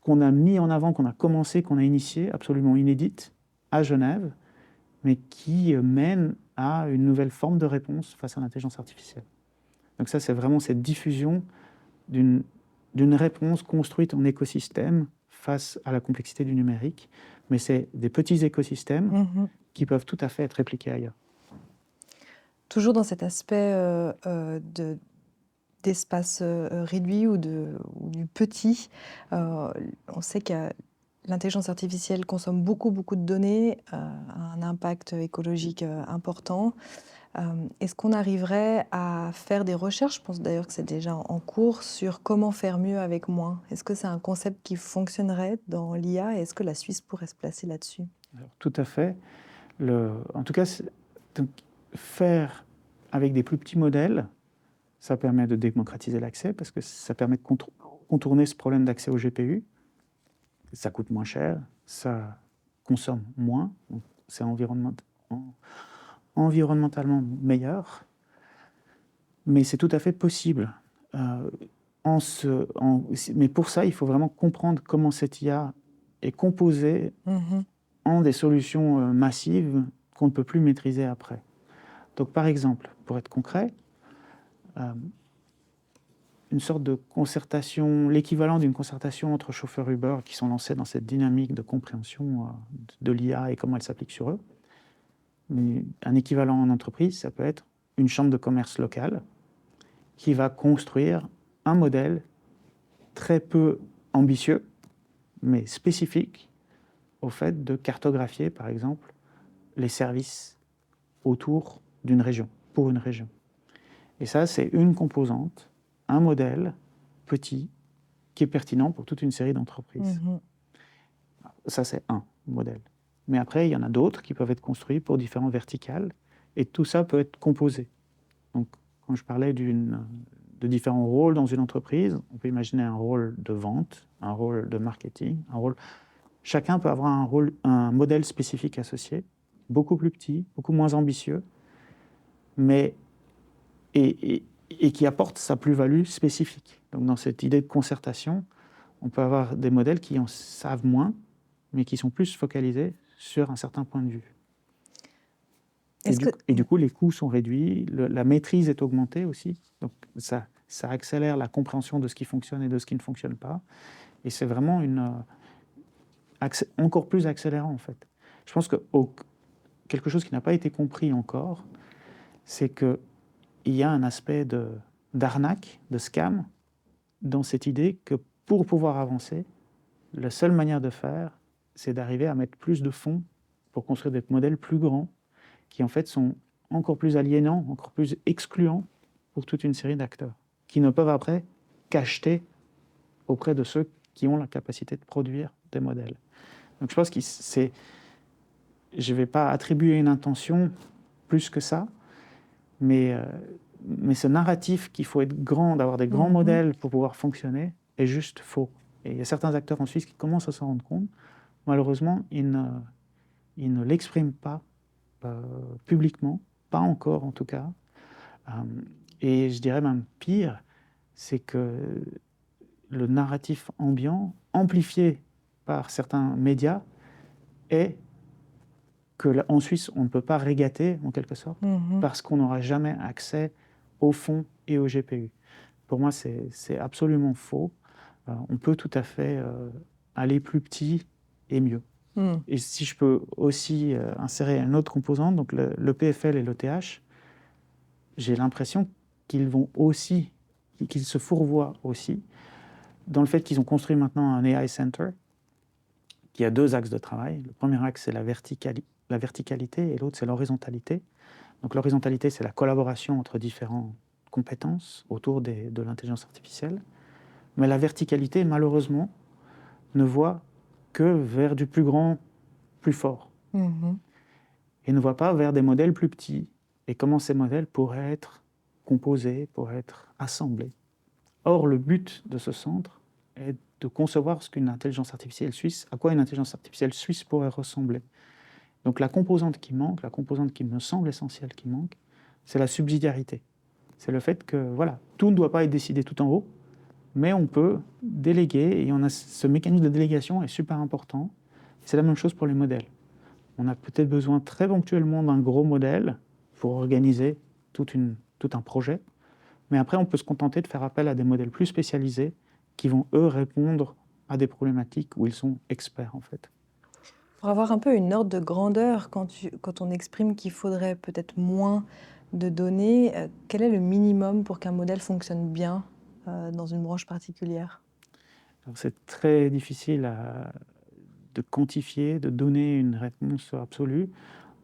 qu'on a mis en avant, qu'on a commencé, qu'on a initiée, absolument inédite, à Genève, mais qui mène à une nouvelle forme de réponse face à l'intelligence artificielle. Donc ça, c'est vraiment cette diffusion d'une réponse construite en écosystème face à la complexité du numérique, mais c'est des petits écosystèmes qui peuvent tout à fait être répliqués ailleurs.
Toujours dans cet aspect d'espace réduit ou du petit, on sait que l'intelligence artificielle consomme beaucoup de données, a un impact écologique important. Est-ce qu'on arriverait à faire des recherches, je pense d'ailleurs que c'est déjà en cours, sur comment faire mieux avec moins? Est-ce que c'est un concept qui fonctionnerait dans l'IA et est-ce que la Suisse pourrait se placer là-dessus?
Alors, tout à fait. En tout cas, faire avec des plus petits modèles, ça permet de démocratiser l'accès parce que ça permet de contourner ce problème d'accès au GPU. Ça coûte moins cher, ça consomme moins, donc c'est environnementalement meilleur, mais c'est tout à fait possible. Mais pour ça, il faut vraiment comprendre comment cette IA est composée en des solutions massives qu'on ne peut plus maîtriser après. Donc par exemple, pour être concret, une sorte de concertation, l'équivalent d'une concertation entre chauffeurs Uber qui sont lancés dans cette dynamique de compréhension de l'IA et comment elle s'applique sur eux. Mais un équivalent en entreprise, ça peut être une chambre de commerce locale qui va construire un modèle très peu ambitieux, mais spécifique au fait de cartographier, par exemple, les services autour d'une région, pour une région. Et ça, c'est une composante, un modèle petit, qui est pertinent pour toute une série d'entreprises. Ça, c'est un modèle. Mais après, il y en a d'autres qui peuvent être construits pour différents verticales, et tout ça peut être composé. Donc, quand je parlais de différents rôles dans une entreprise, on peut imaginer un rôle de vente, un rôle de marketing, un rôle... Chacun peut avoir un modèle spécifique associé, beaucoup plus petit, beaucoup moins ambitieux, mais et qui apporte sa plus-value spécifique. Donc, dans cette idée de concertation, on peut avoir des modèles qui en savent moins, mais qui sont plus focalisés sur un certain point de vue. Et du coup, les coûts sont réduits, la maîtrise est augmentée aussi. Donc, ça accélère la compréhension de ce qui fonctionne et de ce qui ne fonctionne pas. Et c'est vraiment encore plus accélérant, en fait. Je pense que quelque chose qui n'a pas été compris encore, c'est qu'il y a un aspect d'arnaque, de scam, dans cette idée que pour pouvoir avancer, la seule manière de faire, c'est d'arriver à mettre plus de fonds pour construire des modèles plus grands, qui en fait sont encore plus aliénants, encore plus excluants pour toute une série d'acteurs, qui ne peuvent après qu'acheter auprès de ceux qui ont la capacité de produire des modèles. Donc je pense que je ne vais pas attribuer une intention plus que ça, mais ce narratif qu'il faut être grand, d'avoir des grands modèles pour pouvoir fonctionner, est juste faux. Et il y a certains acteurs en Suisse qui commencent à s'en rendre compte. Malheureusement, ils ne l'expriment pas publiquement, pas encore en tout cas. Et je dirais même pire, c'est que le narratif ambiant, amplifié par certains médias, est qu'en Suisse, on ne peut pas régater, en quelque sorte, parce qu'on n'aura jamais accès aux fonds et aux GPU. Pour moi, c'est absolument faux. On peut tout à fait aller plus petit et mieux. Et si je peux aussi insérer une autre composante, donc le PFL et l'ETH, j'ai l'impression qu'ils se fourvoient aussi dans le fait qu'ils ont construit maintenant un AI Center qui a deux axes de travail. Le premier axe, c'est la verticalité et l'autre, c'est l'horizontalité. Donc l'horizontalité, c'est la collaboration entre différentes compétences autour de l'intelligence artificielle. Mais la verticalité, malheureusement, ne voit que vers du plus grand, plus fort. Et ne voit pas vers des modèles plus petits et comment ces modèles pourraient être composés, pourraient être assemblés. Or, le but de ce centre est de concevoir ce qu'une intelligence artificielle suisse, à quoi une intelligence artificielle suisse pourrait ressembler. Donc la composante qui manque, la composante qui me semble essentielle qui manque, c'est la subsidiarité. C'est le fait que voilà, tout ne doit pas être décidé tout en haut, mais on peut déléguer, et ce mécanisme de délégation est super important. C'est la même chose pour les modèles. On a peut-être besoin très ponctuellement d'un gros modèle pour organiser tout un projet, mais après on peut se contenter de faire appel à des modèles plus spécialisés qui vont, eux, répondre à des problématiques où ils sont experts, en fait.
Pour avoir un peu une ordre de grandeur, quand on exprime qu'il faudrait peut-être moins de données, quel est le minimum pour qu'un modèle fonctionne bien dans une branche particulière?
Alors, c'est très difficile de quantifier, de donner une réponse absolue.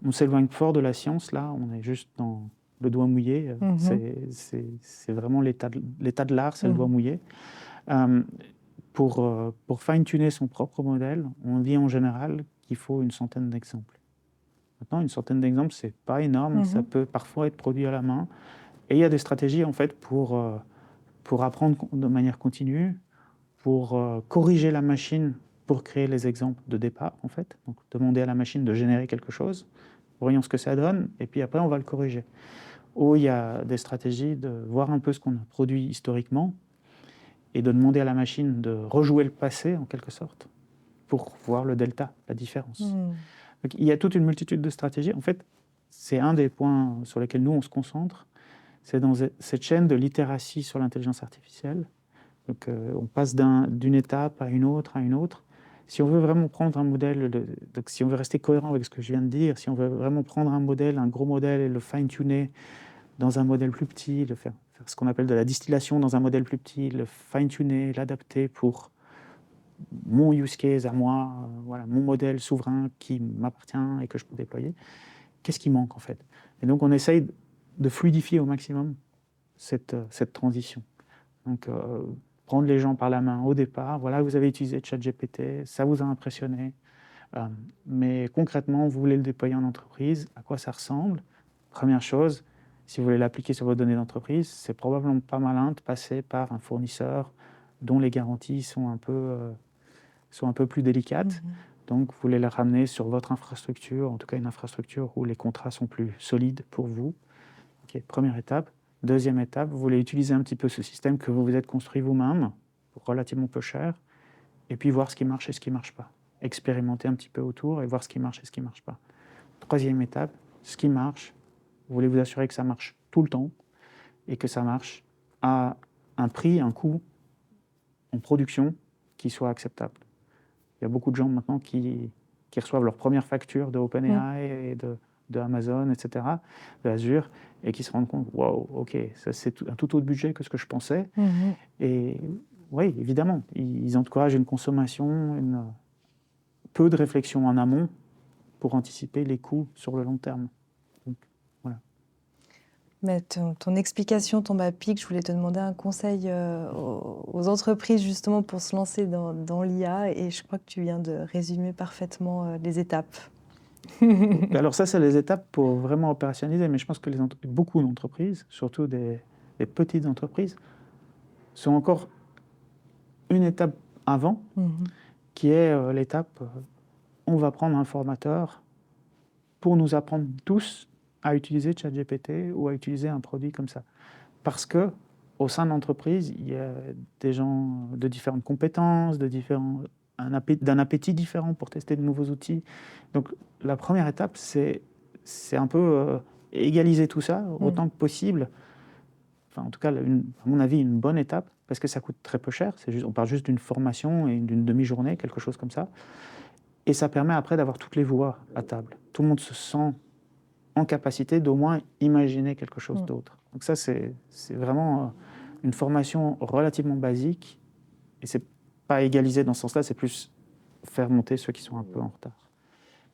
On s'éloigne fort de la science, là, on est juste dans le doigt mouillé. C'est vraiment l'état de l'art, c'est le doigt mouillé. Pour fine-tuner son propre modèle, on dit en général qu'il faut une centaine d'exemples. Maintenant, une centaine d'exemples, c'est pas énorme, ça peut parfois être produit à la main. Et il y a des stratégies, en fait, pour apprendre de manière continue, pour corriger la machine, pour créer les exemples de départ, en fait. Donc, demander à la machine de générer quelque chose, voyons ce que ça donne, et puis après, on va le corriger. Ou il y a des stratégies de voir un peu ce qu'on a produit historiquement et de demander à la machine de rejouer le passé, en quelque sorte, pour voir le delta, la différence. Donc, il y a toute une multitude de stratégies. En fait, c'est un des points sur lesquels nous, on se concentre. C'est dans cette chaîne de littératie sur l'intelligence artificielle. Donc, on passe d'une étape à une autre, à une autre. Si on veut vraiment prendre un modèle, donc si on veut rester cohérent avec ce que je viens de dire, si on veut vraiment prendre un modèle, un gros modèle, et le fine-tuner dans un modèle plus petit, faire ce qu'on appelle de la distillation dans un modèle plus petit, le fine-tuner, l'adapter pour mon use case à moi, voilà, mon modèle souverain qui m'appartient et que je peux déployer, qu'est-ce qui manque en fait? Et donc on essaye de fluidifier au maximum cette transition. Donc prendre les gens par la main au départ, voilà, vous avez utilisé ChatGPT, ça vous a impressionné, mais concrètement, vous voulez le déployer en entreprise, à quoi ça ressemble? Première chose, si vous voulez l'appliquer sur vos données d'entreprise, c'est probablement pas malin de passer par un fournisseur dont les garanties sont un peu plus délicates. Donc, vous voulez les ramener sur votre infrastructure, en tout cas une infrastructure où les contrats sont plus solides pour vous. Okay, première étape. Deuxième étape, vous voulez utiliser un petit peu ce système que vous vous êtes construit vous-même, pour relativement peu cher, et puis voir ce qui marche et ce qui ne marche pas. Expérimenter un petit peu autour et voir ce qui marche et ce qui ne marche pas. Troisième étape, ce qui marche, vous voulez vous assurer que ça marche tout le temps et que ça marche à un prix, un coût en production qui soit acceptable. Il y a beaucoup de gens maintenant qui reçoivent leur première facture de OpenAI et de Amazon, etc., de Azure, et qui se rendent compte, wow, ok, ça c'est un tout autre budget que ce que je pensais. Et oui, évidemment, ils encouragent une consommation, peu de réflexion en amont pour anticiper les coûts sur le long terme. Donc, voilà.
Mais ton explication tombe à pic. Je voulais te demander un conseil aux entreprises justement pour se lancer dans l'IA, et je crois que tu viens de résumer parfaitement les étapes.
Alors ça, c'est les étapes pour vraiment opérationnaliser, mais je pense que beaucoup d'entreprises, surtout des petites entreprises, sont encore une étape avant, qui est l'étape on va prendre un formateur pour nous apprendre tous à utiliser ChatGPT ou à utiliser un produit comme ça. Parce que au sein de l'entreprise, il y a des gens de différentes compétences, d'un appétit différent pour tester de nouveaux outils. Donc la première étape, c'est un peu égaliser tout ça autant que possible. Enfin, en tout cas, à mon avis, une bonne étape, parce que ça coûte très peu cher. On parle juste d'une formation et d'une demi-journée, quelque chose comme ça. Et ça permet après d'avoir toutes les voix à table. Tout le monde se sent en capacité d'au moins imaginer quelque chose d'autre. Donc ça, c'est vraiment une formation relativement basique. Et c'est pas égalisé dans ce sens-là, c'est plus faire monter ceux qui sont un peu en retard.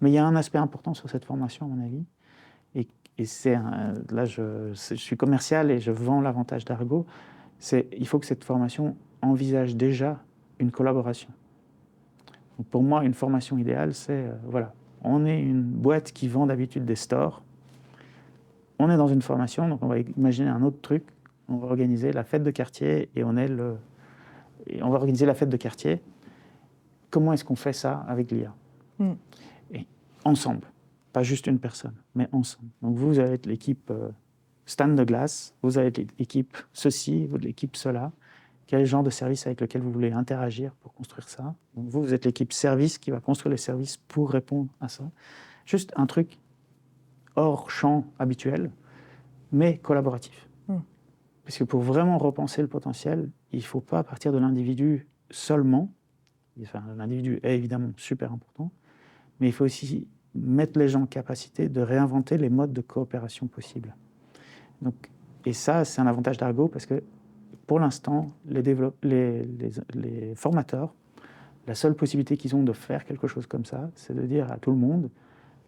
Mais il y a un aspect important sur cette formation, à mon avis. Et là, je suis commercial et je vends l'avantage d'Argo. Il faut que cette formation envisage déjà une collaboration. Donc pour moi, une formation idéale, c'est, voilà, on est une boîte qui vend d'habitude des stores. On est dans une formation, donc on va imaginer un autre truc. On va organiser la fête de quartier et on va organiser la fête de quartier. Comment est-ce qu'on fait ça avec l'IA? Et ensemble, pas juste une personne, mais ensemble. Donc vous allez être l'équipe stand de glace, vous allez être l'équipe ceci, vous l'équipe cela. Quel genre de service avec lequel vous voulez interagir pour construire ça? Donc vous êtes l'équipe service qui va construire les services pour répondre à ça. Juste un truc hors champ habituel, mais collaboratif. Parce que pour vraiment repenser le potentiel, il ne faut pas partir de l'individu seulement. Enfin, l'individu est évidemment super important, mais il faut aussi mettre les gens en capacité de réinventer les modes de coopération possibles. Donc, et ça, c'est un avantage d'Argo parce que pour l'instant, les formateurs, la seule possibilité qu'ils ont de faire quelque chose comme ça, c'est de dire à tout le monde,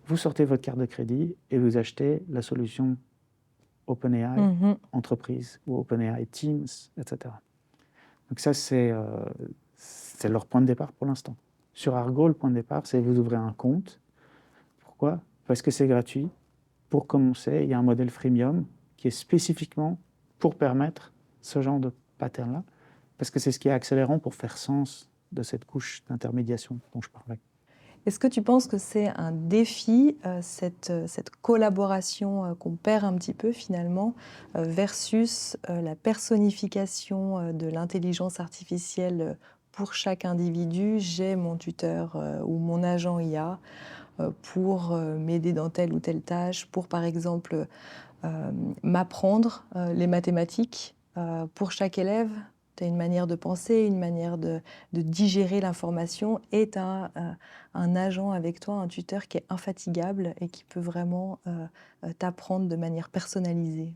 vous sortez votre carte de crédit et vous achetez la solution OpenAI entreprise ou OpenAI Teams, etc. Donc ça, c'est leur point de départ pour l'instant. Sur Argo, le point de départ, c'est vous ouvrez un compte. Pourquoi? Parce que c'est gratuit. Pour commencer, il y a un modèle freemium qui est spécifiquement pour permettre ce genre de pattern-là, parce que c'est ce qui est accélérant pour faire sens de cette couche d'intermédiation dont je parlais.
Est-ce que tu penses que c'est un défi, cette collaboration qu'on perd un petit peu finalement, versus la personnification de l'intelligence artificielle pour chaque individu? J'ai mon tuteur ou mon agent IA. pour m'aider dans telle ou telle tâche, pour par exemple m'apprendre les mathématiques. Pour chaque élève, tu as une manière de penser, une manière de digérer l'information et tu as un agent avec toi, un tuteur qui est infatigable et qui peut vraiment t'apprendre de manière personnalisée.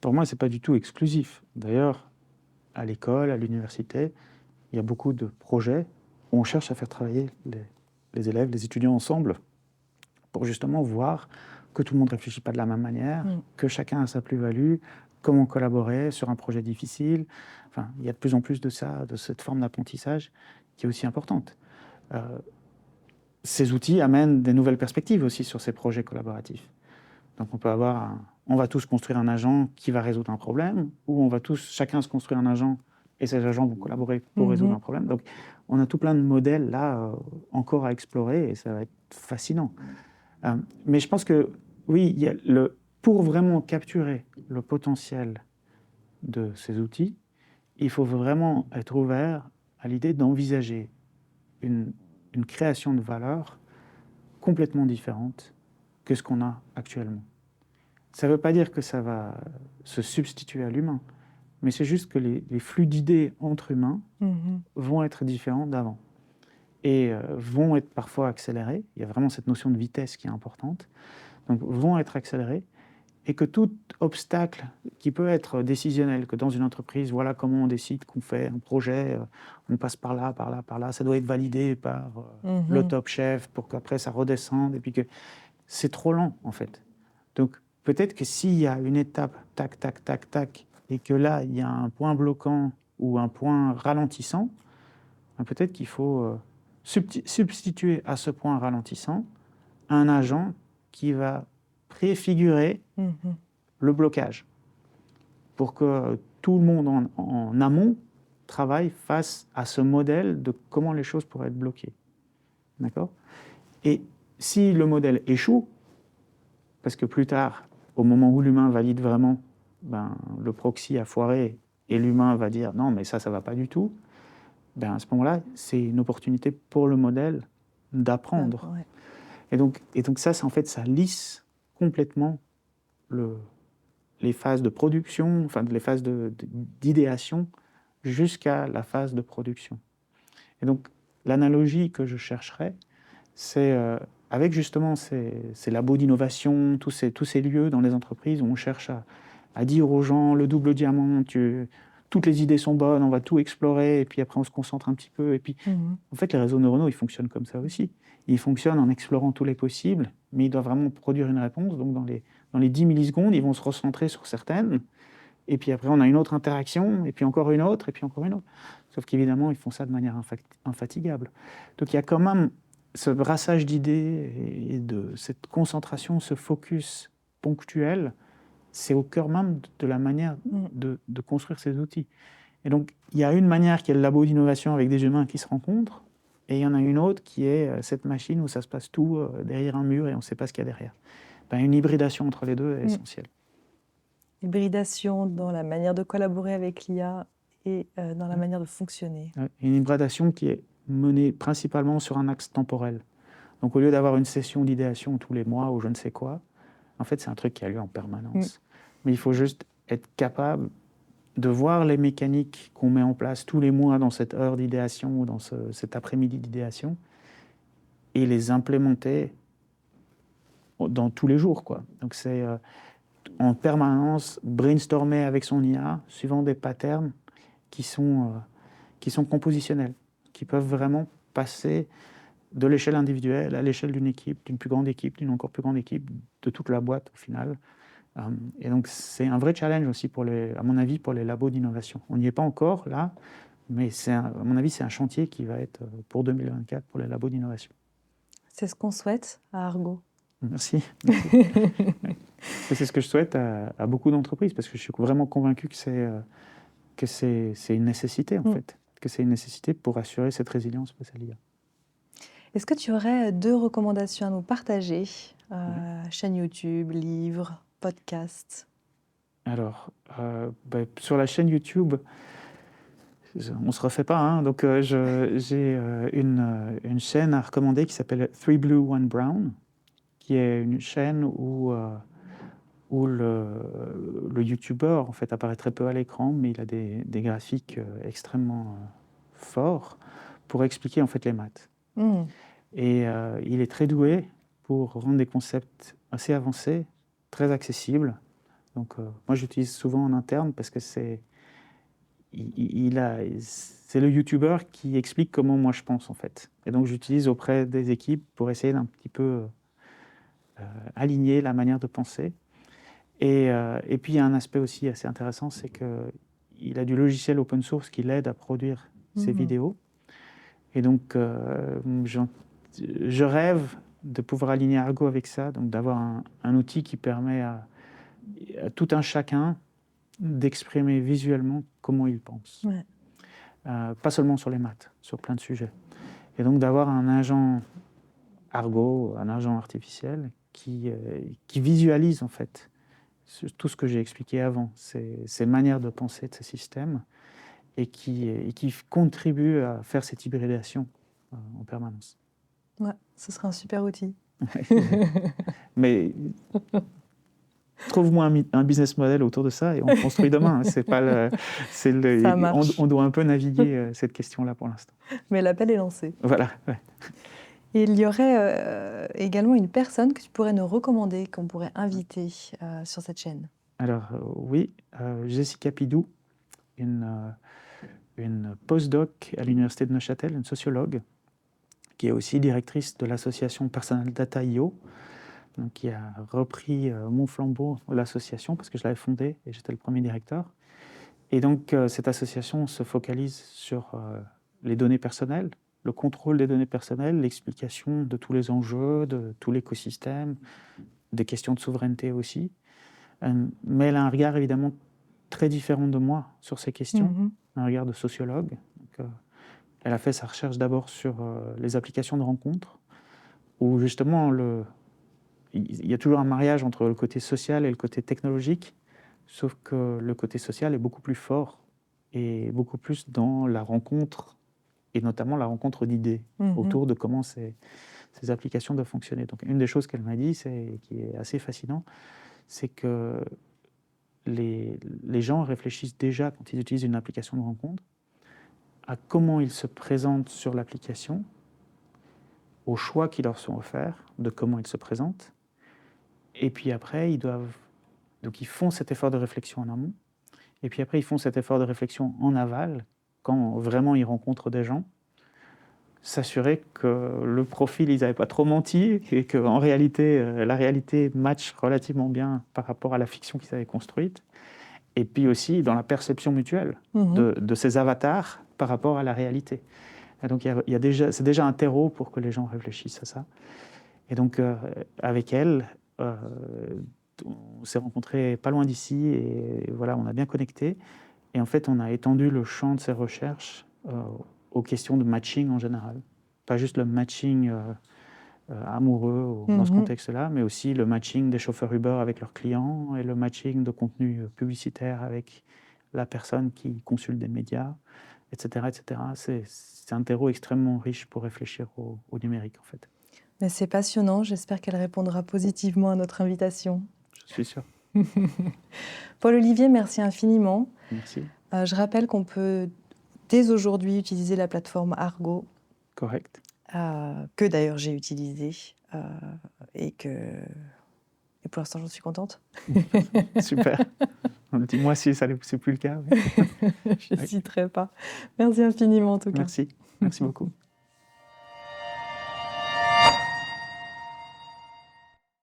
Pour moi, ce n'est pas du tout exclusif. D'ailleurs, à l'école, à l'université, il y a beaucoup de projets où on cherche à faire travailler les élèves, les étudiants ensemble pour justement voir que tout le monde ne réfléchit pas de la même manière, que chacun a sa plus-value, comment collaborer sur un projet difficile. Enfin, il y a de plus en plus de ça, de cette forme d'apprentissage qui est aussi importante. Ces outils amènent des nouvelles perspectives aussi sur ces projets collaboratifs. Donc on va tous construire un agent qui va résoudre un problème, ou on va tous chacun se construire un agent et ces agents vont collaborer pour résoudre un problème. Donc on a tout plein de modèles là encore à explorer et ça va être fascinant. Mais je pense que oui, pour vraiment capturer le potentiel de ces outils, il faut vraiment être ouvert à l'idée d'envisager une création de valeur complètement différente que ce qu'on a actuellement. Ça ne veut pas dire que ça va se substituer à l'humain, mais c'est juste que les flux d'idées entre humains vont être différents d'avant et vont être parfois accélérés. Il y a vraiment cette notion de vitesse qui est importante. Donc, vont être accélérés et que tout obstacle qui peut être décisionnel, que dans une entreprise, voilà comment on décide qu'on fait un projet, on passe par là, par là, par là, ça doit être validé par le top chef pour qu'après ça redescende et puis que c'est trop lent en fait. Donc, peut-être que s'il y a une étape, tac, tac, tac, tac, et que là, il y a un point bloquant ou un point ralentissant, peut-être qu'il faut substituer à ce point ralentissant un agent qui va préfigurer le blocage pour que tout le monde en amont travaille face à ce modèle de comment les choses pourraient être bloquées. D'accord ? Et si le modèle échoue, parce que plus tard, au moment où l'humain valide vraiment, le proxy a foiré et l'humain va dire non, mais ça ne va pas du tout, à ce moment-là, c'est une opportunité pour le modèle d'apprendre.
Ouais.
Et donc ça, en fait, ça lisse complètement les phases de production, enfin les phases d'idéation jusqu'à la phase de production. Et donc l'analogie que je chercherais, c'est avec justement ces labos d'innovation, tous ces lieux dans les entreprises où on cherche à dire aux gens le double diamant, toutes les idées sont bonnes, on va tout explorer, et puis après on se concentre un petit peu. Et puis, en fait, les réseaux neuronaux, ils fonctionnent comme ça aussi. Ils fonctionnent en explorant tous les possibles, mais ils doivent vraiment produire une réponse. Donc dans les 10 millisecondes, ils vont se recentrer sur certaines, et puis après on a une autre interaction, et puis encore une autre, et puis encore une autre. Sauf qu'évidemment, ils font ça de manière infatigable. Donc il y a quand même ce brassage d'idées et de cette concentration, ce focus ponctuel, c'est au cœur même de la manière de construire ces outils. Et donc, il y a une manière qui est le labo d'innovation avec des humains qui se rencontrent, et il y en a une autre qui est cette machine où ça se passe tout derrière un mur et on ne sait pas ce qu'il y a derrière. Une hybridation entre les deux est essentielle.
Hybridation dans la manière de collaborer avec l'IA et dans la manière de fonctionner.
Une hybridation qui est menée principalement sur un axe temporel. Donc, au lieu d'avoir une session d'idéation tous les mois ou je ne sais quoi, en fait, c'est un truc qui a lieu en permanence. Mais il faut juste être capable de voir les mécaniques qu'on met en place tous les mois dans cette heure d'idéation ou dans cet après-midi d'idéation et les implémenter dans tous les jours, quoi. Donc, c'est en permanence brainstormer avec son IA, suivant des patterns qui sont compositionnels, qui peuvent vraiment passer de l'échelle individuelle à l'échelle d'une équipe, d'une plus grande équipe, d'une encore plus grande équipe, de toute la boîte au final. Et donc c'est un vrai challenge aussi, à mon avis, pour les labos d'innovation. On n'y est pas encore là, mais à mon avis, c'est un chantier qui va être pour 2024 pour les labos d'innovation.
C'est ce qu'on souhaite à Argo.
Merci. C'est ce que je souhaite à beaucoup d'entreprises, parce que je suis vraiment convaincu que c'est une nécessité, en fait, que c'est une nécessité pour assurer cette résilience face à l'IA.
Est-ce que tu aurais 2 recommandations à nous partager? Chaîne YouTube, livre, podcast?
Alors, sur la chaîne YouTube, on ne se refait pas, hein. Donc, j'ai une chaîne à recommander qui s'appelle Three Blue, One Brown, qui est une chaîne où le youtubeur en fait apparaît très peu à l'écran, mais il a des graphiques extrêmement forts pour expliquer en fait les maths.
Mm.
Et il est très doué pour rendre des concepts assez avancés, très accessibles. Donc moi j'utilise souvent en interne parce que c'est le youtubeur qui explique comment moi je pense en fait. Et donc j'utilise auprès des équipes pour essayer d'un petit peu aligner la manière de penser. Et puis il y a un aspect aussi assez intéressant, c'est qu'il a du logiciel open source qui l'aide à produire ses vidéos. Et donc je rêve de pouvoir aligner Argo avec ça, donc d'avoir un outil qui permet à tout un chacun d'exprimer visuellement comment il pense.
Ouais.
Pas seulement sur les maths, sur plein de sujets. Et donc d'avoir un agent Argo, un agent artificiel qui visualise en fait tout ce que j'ai expliqué avant, ces manières de penser de ces systèmes, et qui contribue à faire cette hybridation en permanence.
Ouais, ce serait un super outil.
Mais trouve-moi un business model autour de ça et on construit demain. C'est pas
Ça marche.
on doit un peu naviguer cette question-là pour l'instant.
Mais l'appel est lancé.
Voilà. Ouais.
Et il y aurait également une personne que tu pourrais nous recommander, qu'on pourrait inviter sur cette chaîne.
Alors oui, Jessica Pidou, une postdoc à l'université de Neuchâtel, une sociologue, qui est aussi directrice de l'association Personal Data IO, donc qui a repris mon flambeau, l'association, parce que je l'avais fondée et j'étais le premier directeur. Et donc cette association se focalise sur les données personnelles, le contrôle des données personnelles, l'explication de tous les enjeux, de tout l'écosystème, des questions de souveraineté aussi. Mais elle a un regard évidemment très différent de moi sur ces questions, un regard de sociologue. Donc, elle a fait sa recherche d'abord sur les applications de rencontres, où justement il y a toujours un mariage entre le côté social et le côté technologique, sauf que le côté social est beaucoup plus fort et beaucoup plus dans la rencontre, et notamment la rencontre d'idées autour de comment ces applications doivent fonctionner. Donc une des choses qu'elle m'a dit, qui est assez fascinant, c'est que les gens réfléchissent déjà, quand ils utilisent une application de rencontre, à comment ils se présentent sur l'application, aux choix qui leur sont offerts, de comment ils se présentent. Et puis après, ils font cet effort de réflexion en amont. Et puis après, ils font cet effort de réflexion en aval, quand vraiment ils rencontrent des gens, s'assurer que le profil, ils n'avaient pas trop menti, et qu'en réalité, la réalité match relativement bien par rapport à la fiction qu'ils avaient construite. Et puis aussi dans la perception mutuelle de ces avatars par rapport à la réalité. Et donc c'est déjà un terreau pour que les gens réfléchissent à ça. Et donc avec elle, on s'est rencontrés pas loin d'ici et voilà, on a bien connecté. Et en fait, on a étendu le champ de ses recherches aux questions de matching en général. Pas juste le matching amoureux dans ce contexte-là, mais aussi le matching des chauffeurs Uber avec leurs clients et le matching de contenu publicitaire avec la personne qui consulte des médias, etc. etc. C'est un terreau extrêmement riche pour réfléchir au numérique, en fait.
Mais c'est passionnant, j'espère qu'elle répondra positivement à notre invitation.
Je suis sûr.
Paul-Olivier, merci infiniment.
Merci.
Je rappelle qu'on peut dès aujourd'hui utiliser la plateforme Argo.
Correct.
Que d'ailleurs j'ai utilisé et pour l'instant j'en suis contente.
Super. Dis-moi si c'est plus le cas.
Je n'hésiterai pas. Merci infiniment en tout cas.
Merci beaucoup.